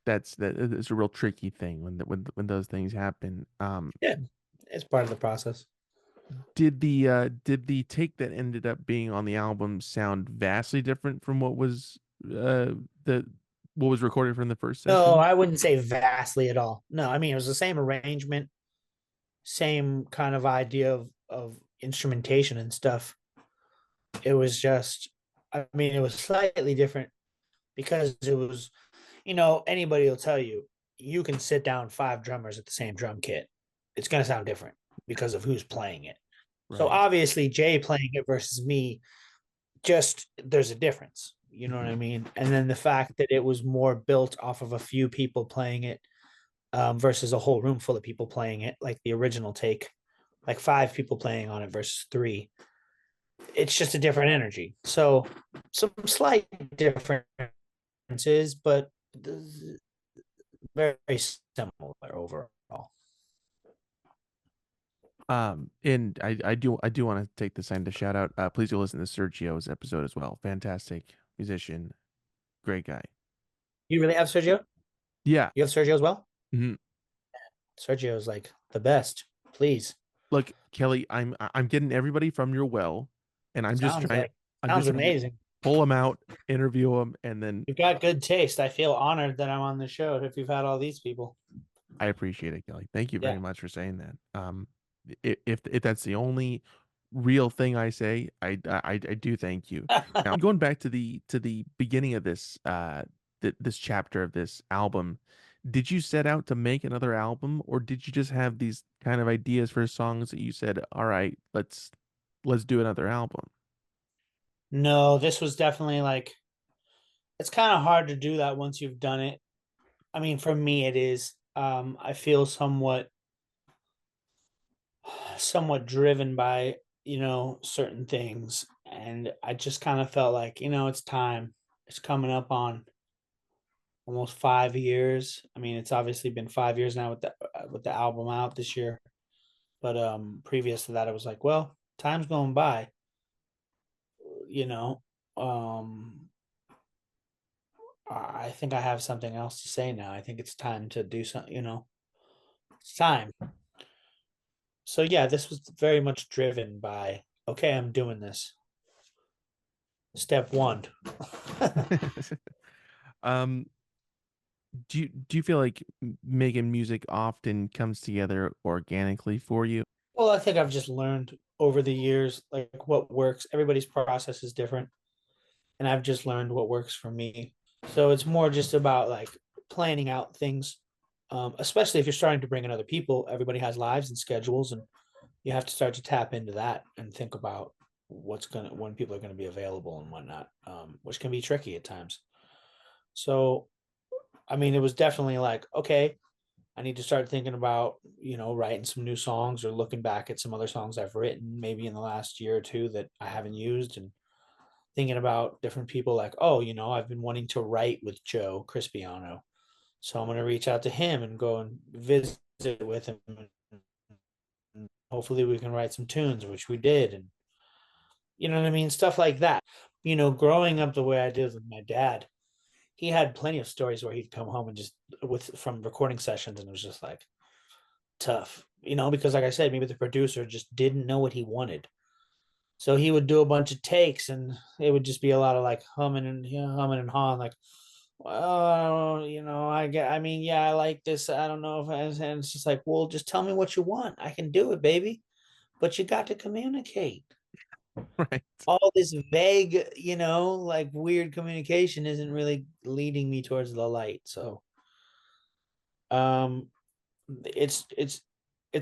a real tricky thing when those things happen. Yeah. It's part of the process. Did the take that ended up being on the album sound vastly different from the what was recorded from the first No, session? I wouldn't say vastly at all. No, I mean, it was the same arrangement, same kind of idea of instrumentation and stuff. It was just, I mean, it was slightly different because it was, anybody will tell you, you can sit down five drummers at the same drum kit. It's going to sound different because of who's playing it. So Right. obviously, Jay playing it versus me, just there's a difference. You know what I mean? And then the fact that it was more built off of a few people playing it versus a whole room full of people playing it, like the original take, like five people playing on it versus three. It's just a different energy. So some slight differences, but very similar overall. And I do want to take this time to shout out. Please go listen to Sergio's episode as well. Fantastic musician, great guy. You really have Sergio? Yeah. You have Sergio as well? Mhm. Sergio is like the best. Please. Look, Kelly, I'm getting everybody from your well, and I'm just Sounds trying like I'm just sounds trying to amazing. pull them out, interview them, and then You've got good taste. I feel honored that I'm on the show if you've had all these people. I appreciate it, Kelly. Thank you very Yeah. much for saying that. If that's the only real thing I say, I do thank you. Now, going back to the beginning of this chapter of this album, did you set out to make another album, or did you just have these kind of ideas for songs that you said, all right, let's do another album? No, this was definitely like it's kind of hard to do that once you've done it. I mean, for me it is. I feel somewhat driven by, certain things, and I just kind of felt like, it's time. It's coming up on almost 5 years. I mean, it's obviously been 5 years now with the album out this year, but previous to that, I was like, well, time's going by. You know, um, I think I have something else to say now. I think it's time to do something. It's time. So yeah, this was very much driven by, okay, I'm doing this. Step one. Um, do you feel like making music often comes together organically for you? Well, I think I've just learned over the years like what works. Everybody's process is different, and I've just learned what works for me. So it's more just about like planning out things, especially if you're starting to bring in other people. Everybody has lives and schedules, and you have to start to tap into that and think about when people are gonna be available and whatnot, which can be tricky at times. So, I mean, it was definitely like, okay, I need to start thinking about, writing some new songs or looking back at some other songs I've written maybe in the last year or two that I haven't used, and thinking about different people like, oh, I've been wanting to write with Joe Crispiano. So I'm going to reach out to him and go and visit with him. And hopefully we can write some tunes, which we did. And you know what I mean? Stuff like that. Growing up the way I did with my dad, he had plenty of stories where he'd come home and just from recording sessions, and it was just like tough, because like I said, maybe the producer just didn't know what he wanted. So he would do a bunch of takes, and it would just be a lot of like humming and hawing, like, well, I mean, yeah, I like this. I don't know if and it's just like, well, just tell me what you want. I can do it, baby. But you got to communicate. Right. All this vague, like weird communication isn't really leading me towards the light. So, um, it's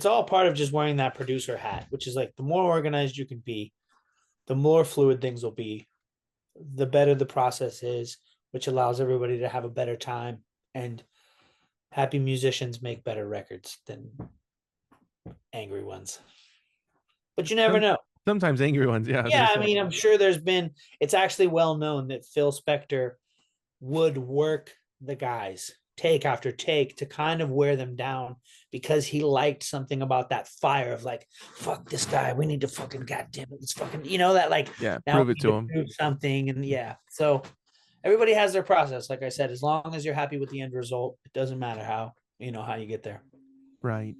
all part of just wearing that producer hat, which is like the more organized you can be, the more fluid things will be, the better the process is, which allows everybody to have a better time. And happy musicians make better records than angry ones. But you never Some, know. sometimes angry ones, yeah, I was Yeah, gonna I say. mean, I'm sure it's actually well known that Phil Spector would work the guys take after take to kind of wear them down because he liked something about that fire of like, fuck this guy, we need to fucking goddamn it, let's fucking, that like Yeah, now prove we it need to to him. prove something. And yeah, so everybody has their process. Like I said, as long as you're happy with the end result, it doesn't matter how you get there. Right.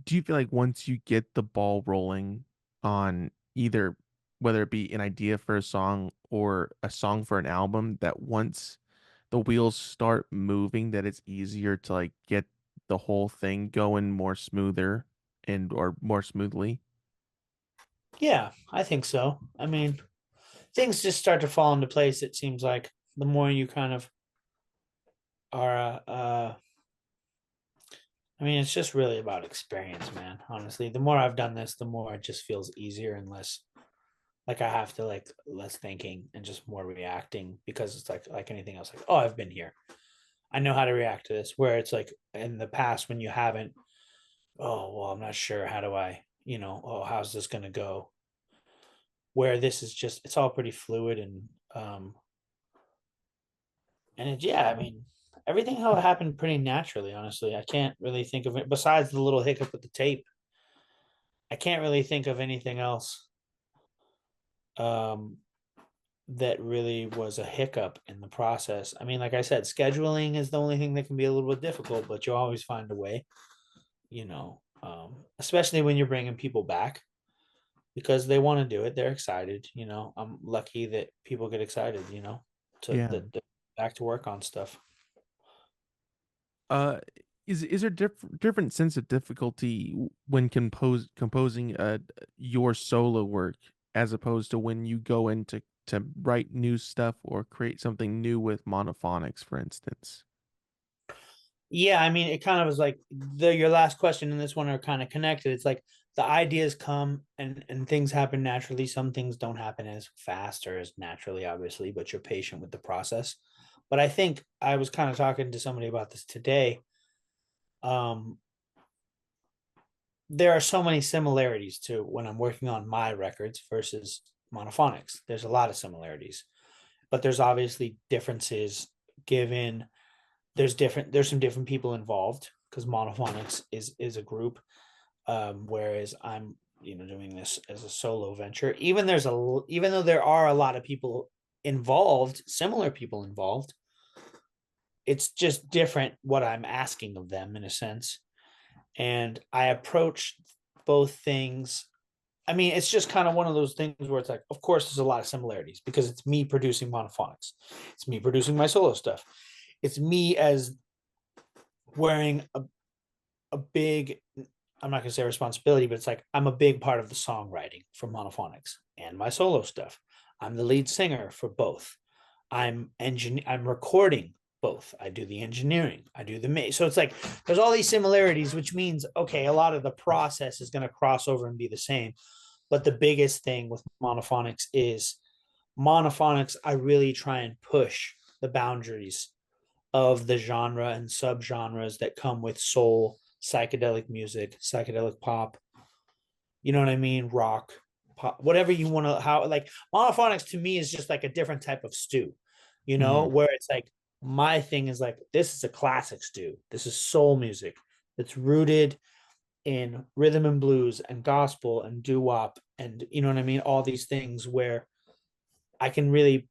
Do you feel like once you get the ball rolling on either whether it be an idea for a song or a song for an album, that once the wheels start moving, that it's easier to like get the whole thing going more smoother and or more smoothly? Yeah, I think so. I mean, things just start to fall into place. It seems like the more you kind of are, I mean, it's just really about experience, man. Honestly, the more I've done this, the more it just feels easier and less like I have to like less thinking and just more reacting because it's like anything else. Like, oh, I've been here. I know how to react to this. Where it's like in the past when you haven't, oh well, I'm not sure. How do I, oh, how's this gonna go? Where this is just it's all pretty fluid and it, yeah, I mean everything how it happened pretty naturally. Honestly, I can't really think of it besides the little hiccup with the tape. I can't really think of anything else um, that really was a hiccup in the process. I mean, like I said, scheduling is the only thing that can be a little bit difficult, but you always find a way, especially when you're bringing people back because they want to do it. They're excited. I'm lucky that people get excited, to Yeah. that back to work on stuff. Uh, is there different sense of difficulty when composing your solo work as opposed to when you go in to write new stuff or create something new with monophonics, for instance? Yeah, I mean, it kind of was like your last question and this one are kind of connected. It's like the ideas come and things happen naturally. Some things don't happen as fast or as naturally, obviously, but you're patient with the process. But I think I was kind of talking to somebody about this today. Um, there are so many similarities to when I'm working on my records versus monophonics. There's a lot of similarities, but there's obviously differences given there's some different people involved because monophonics is a group, whereas I'm doing this as a solo venture. Even though there are a lot of people involved, similar people involved, it's just different what I'm asking of them in a sense. And I approach both things. I mean, it's just kind of one of those things where it's like, of course, there's a lot of similarities because it's me producing monophonics, it's me producing my solo stuff, it's me as wearing a big, I'm not gonna say responsibility, but it's like I'm a big part of the songwriting for monophonics and my solo stuff. I'm the lead singer for both. I'm recording both. I do the engineering, I do the mix. So it's like there's all these similarities, which means okay, a lot of the process is going to cross over and be the same. But the biggest thing with monophonics, I really try and push the boundaries of the genre and subgenres that come with soul, psychedelic music, psychedelic pop. You know what I mean? Rock, pop, whatever you want to. How like monophonics to me is just like a different type of stew. Hmm. Where it's like my thing is like this is a classic stew. This is soul music that's rooted in rhythm and blues and gospel and doo wop and you know what I mean. All these things where I can really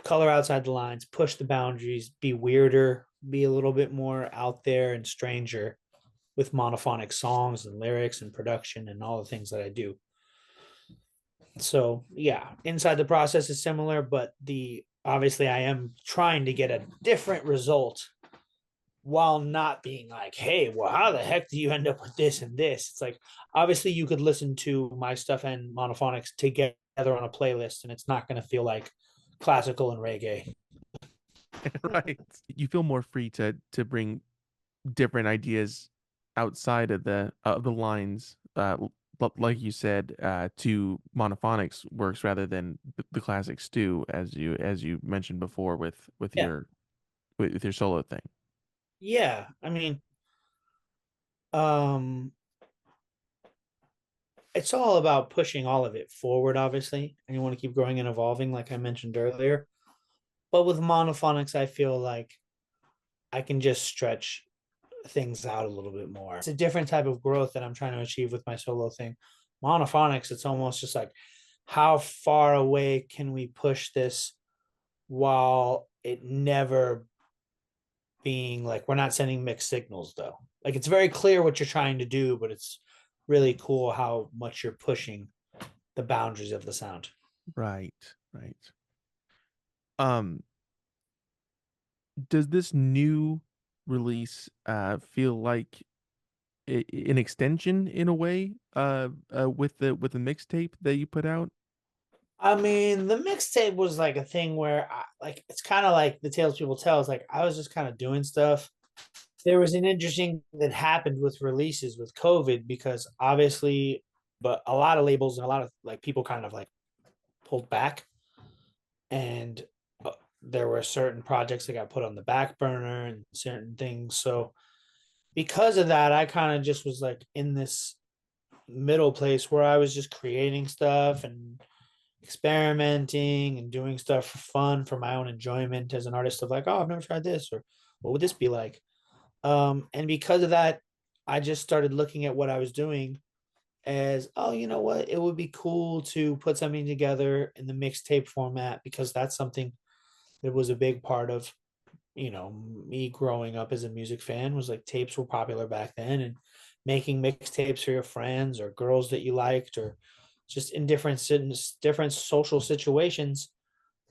color outside the lines, push the boundaries, be weirder, be a little bit more out there and stranger with monophonic songs and lyrics and production and all the things that I do. So yeah, inside the process is similar, but the obviously I am trying to get a different result while not being like, hey, well, how the heck do you end up with this and this? It's like obviously you could listen to my stuff and monophonics together on a playlist, and it's not going to feel like classical and reggae. Right. You feel more free to bring different ideas outside of the lines, like you said, to monophonics works rather than the classic stew, as you mentioned before Yeah, with your solo thing. yeah. I mean, um, it's all about pushing all of it forward, obviously, and you want to keep growing and evolving, like I mentioned earlier. But with monophonics, I feel like I can just stretch things out a little bit more. It's a different type of growth that I'm trying to achieve with my solo thing. Monophonics, it's almost just like, how far away can we push this while it never being like, we're not sending mixed signals though. Like, it's very clear what you're trying to do, but it's really cool how much you're pushing the boundaries of the sound. Right, right. Um, does this new release feel like an extension in a way with the mixtape that you put out? I mean, the mixtape was like a thing where like, it's kind of like the tales people tell. It's like I was just kind of doing stuff. There was an interesting thing that happened with releases with COVID because obviously, but a lot of labels and a lot of like people kind of like pulled back, and there were certain projects that got put on the back burner and certain things. So because of that, I kind of just was like in this middle place where I was just creating stuff and experimenting and doing stuff for fun, for my own enjoyment as an artist, of like, oh, I've never tried this, or what would this be like? And because of that, I just started looking at what I was doing as, oh, you know what? It would be cool to put something together in the mixtape format, because that's something that was a big part of, me growing up as a music fan. Was like, tapes were popular back then, and making mixtapes for your friends or girls that you liked, or just in different social situations.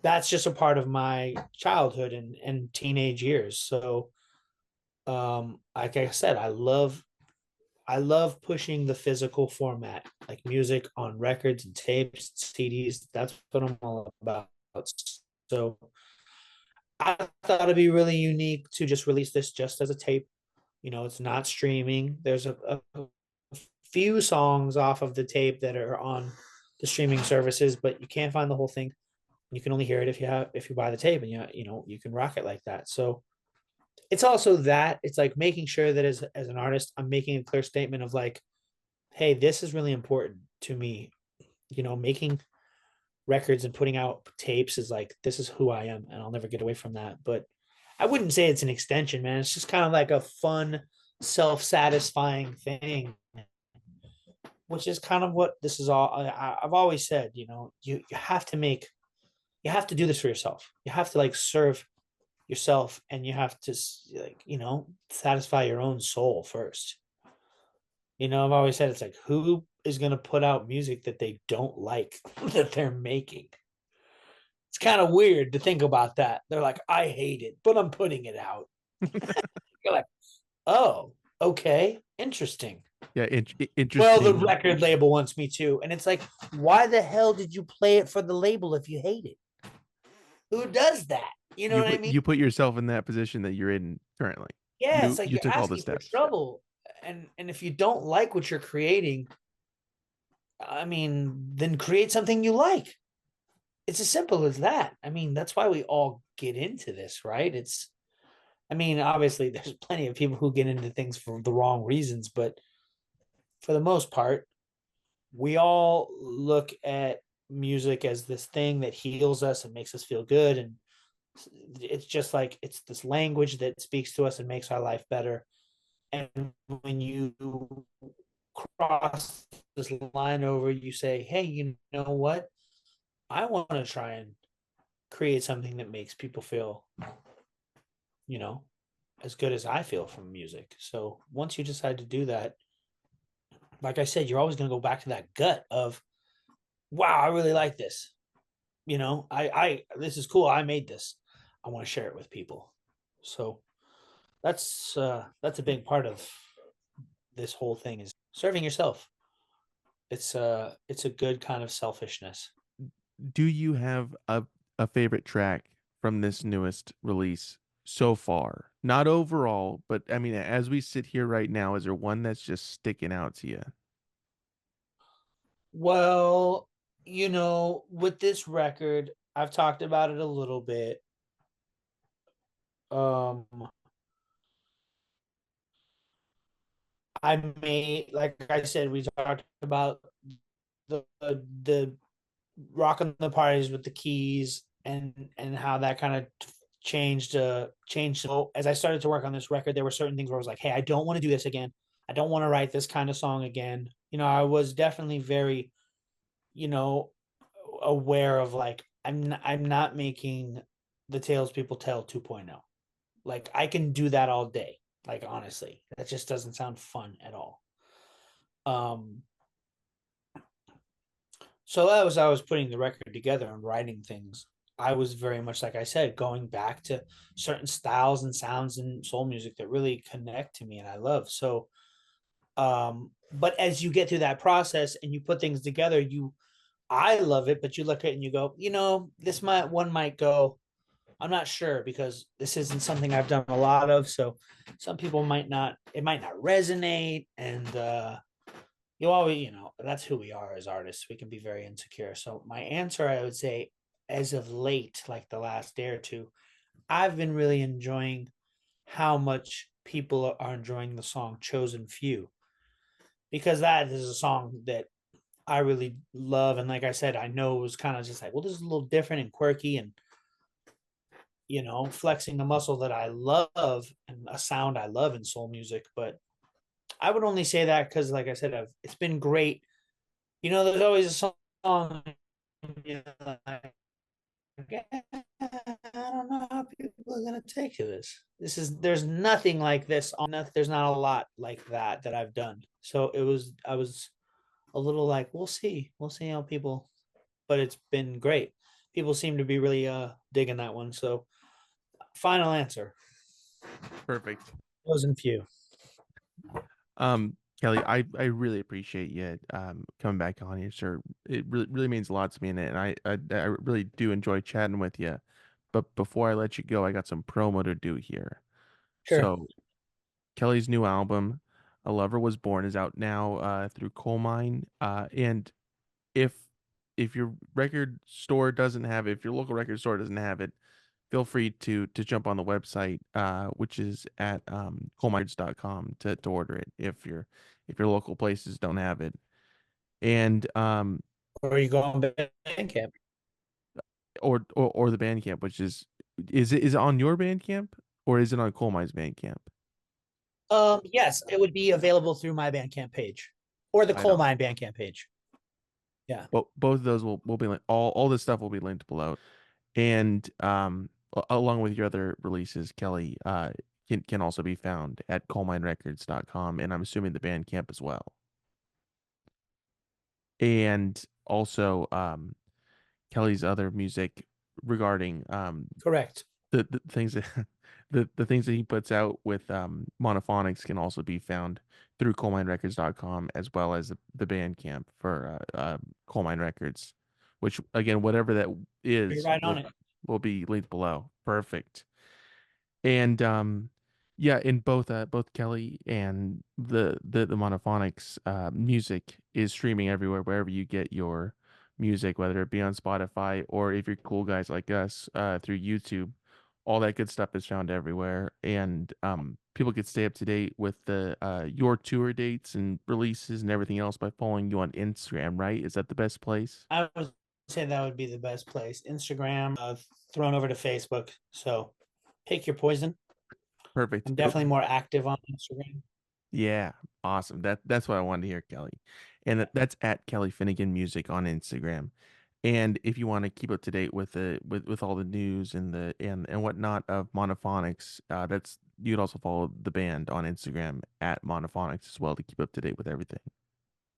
That's just a part of my childhood and teenage years. So like I said, I love pushing the physical format, like music on records and tapes, CDs. That's what I'm all about. So I thought it'd be really unique to just release this just as a tape. It's not streaming. There's a few songs off of the tape that are on the streaming services, but you can't find the whole thing. You can only hear it if you buy the tape, and you can rock it like that. So it's also that it's like making sure that as an artist, I'm making a clear statement of like, hey, this is really important to me. Making records and putting out tapes is like, this is who I am, and I'll never get away from that. But I wouldn't say it's an extension, man. It's just kind of like a fun, self-satisfying thing, which is kind of what this is all. I've always said, you have to do this for yourself. You have to like serve yourself, and you have to like, satisfy your own soul first. I've always said, it's like, who is going to put out music that they don't like that they're making? It's kind of weird to think about that. They're like, I hate it, but I'm putting it out. You're like, oh, okay, interesting. Yeah, Well, the interesting. record label wants me to. And it's like, why the hell did you play it for the label if you hate it? Who does that? You know You what I put mean? you put yourself in that position that you're in currently. Yeah, it's like You you're took all the asking for steps. trouble. And if you don't like what you're creating, I mean, then create something you like. It's as simple as that. I mean, that's why we all get into this, right? I mean, obviously, there's plenty of people who get into things for the wrong reasons, but for the most part, we all look at music as this thing that heals us and makes us feel good. And it's just like, it's this language that speaks to us and makes our life better. And when you cross this line over, you say, hey, you know what? I want to try and create something that makes people feel, you know, as good as I feel from music. So once you decide to do that, like I said, you're always going to go back to that gut of, wow, I really like this. This is cool. I made this. I want to share it with people. So that's a big part of this whole thing, is serving yourself. It's a good kind of selfishness. Do you have a favorite track from this newest release so far? Not overall, but I mean, as we sit here right now, is there one that's just sticking out to you? Well, with this record, I've talked about it a little bit. Um, I made, like I said, we talked about the rocking the parties with the keys, and how that kind of changed. So as I started to work on this record, there were certain things where I was like, hey, I don't want to do this again. I don't want to write this kind of song again. I was definitely very, you know, aware of like I'm not making the Tales People Tell 2.0. Like I can do that all day. Like honestly, that just doesn't sound fun at all. Um, so that was I was putting the record together and writing things. I was very much like I said, going back to certain styles and sounds in soul music that really connect to me and I love. So but as you get through that process and you put things together, I love it, but you look at it and you go, this might go. I'm not sure because this isn't something I've done a lot of. So some people it might not resonate. And you always, that's who we are as artists. We can be very insecure. So my answer, I would say, as of late, like the last day or two, I've been really enjoying how much people are enjoying the song Chosen Few, because that is a song that I really love. And like I said, I know it was kind of just like, well, this is a little different and quirky and, flexing a muscle that I love and a sound I love in soul music. But I would only say that because, like I said, it's been great. There's always a song, like, I don't know how people are gonna take to this. There's nothing like this on. There's not a lot like that I've done. So I was a little like, we'll see how people. But it's been great. People seem to be really digging that one. So final answer, Perfect. Chosen Few. Kelly, I really appreciate you coming back on here, sir. It really means a lot to me, and I really do enjoy chatting with you. But before I let you go, I got some promo to do here. Sure. So Kelly's new album, "A Lover Was Born," is out now through Coal Mine. And if your record store doesn't have it, if your local record store doesn't have it, feel free to jump on the website, which is at coalmines.com to order it if your local places don't have it. And Or are you going Bandcamp? or the Bandcamp, which is it on your Bandcamp or is it on Coal Mines Bandcamp? Yes, it would be available through my Bandcamp page or the Right Coal on. Mine Bandcamp page. Yeah, Well, both of those will be all this stuff will be linked below. And along with your other releases, Kelly, can also be found at coalminerecords.com, and I'm assuming the Bandcamp as well. And also Kelly's other music regarding correct. the things that the things that he puts out with Monophonics can also be found through coalminerecords.com as well as the Bandcamp for Coal Mine Records, which again, whatever that You're is right on it. will be linked below. Perfect. And yeah, in both Kelly and the Monophonics music is streaming everywhere wherever you get your music, whether it be on Spotify or if you're cool guys like us through YouTube. All that good stuff is found everywhere, and people can stay up to date with the your tour dates and releases and everything else by following you on Instagram, right? Is that the best place? I would say that would be the best place. Instagram, thrown over to Facebook. So pick your poison. Perfect. I'm definitely more active on Instagram. Yeah, awesome. That's what I wanted to hear, Kelly. And that's at Kelly Finnigan Music on Instagram. And if you want to keep up to date with the with all the news and the and whatnot of Monophonics, that's you can also follow the band on Instagram at Monophonics as well to keep up to date with everything.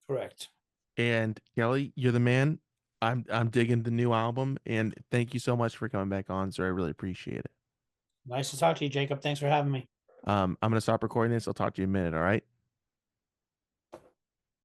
Correct. And Kelly, you're the man. I'm digging the new album, and thank you so much for coming back on, sir. I really appreciate it. Nice to talk to you, Jacob. Thanks for having me. I'm gonna stop recording this. I'll talk to you in a minute, all right?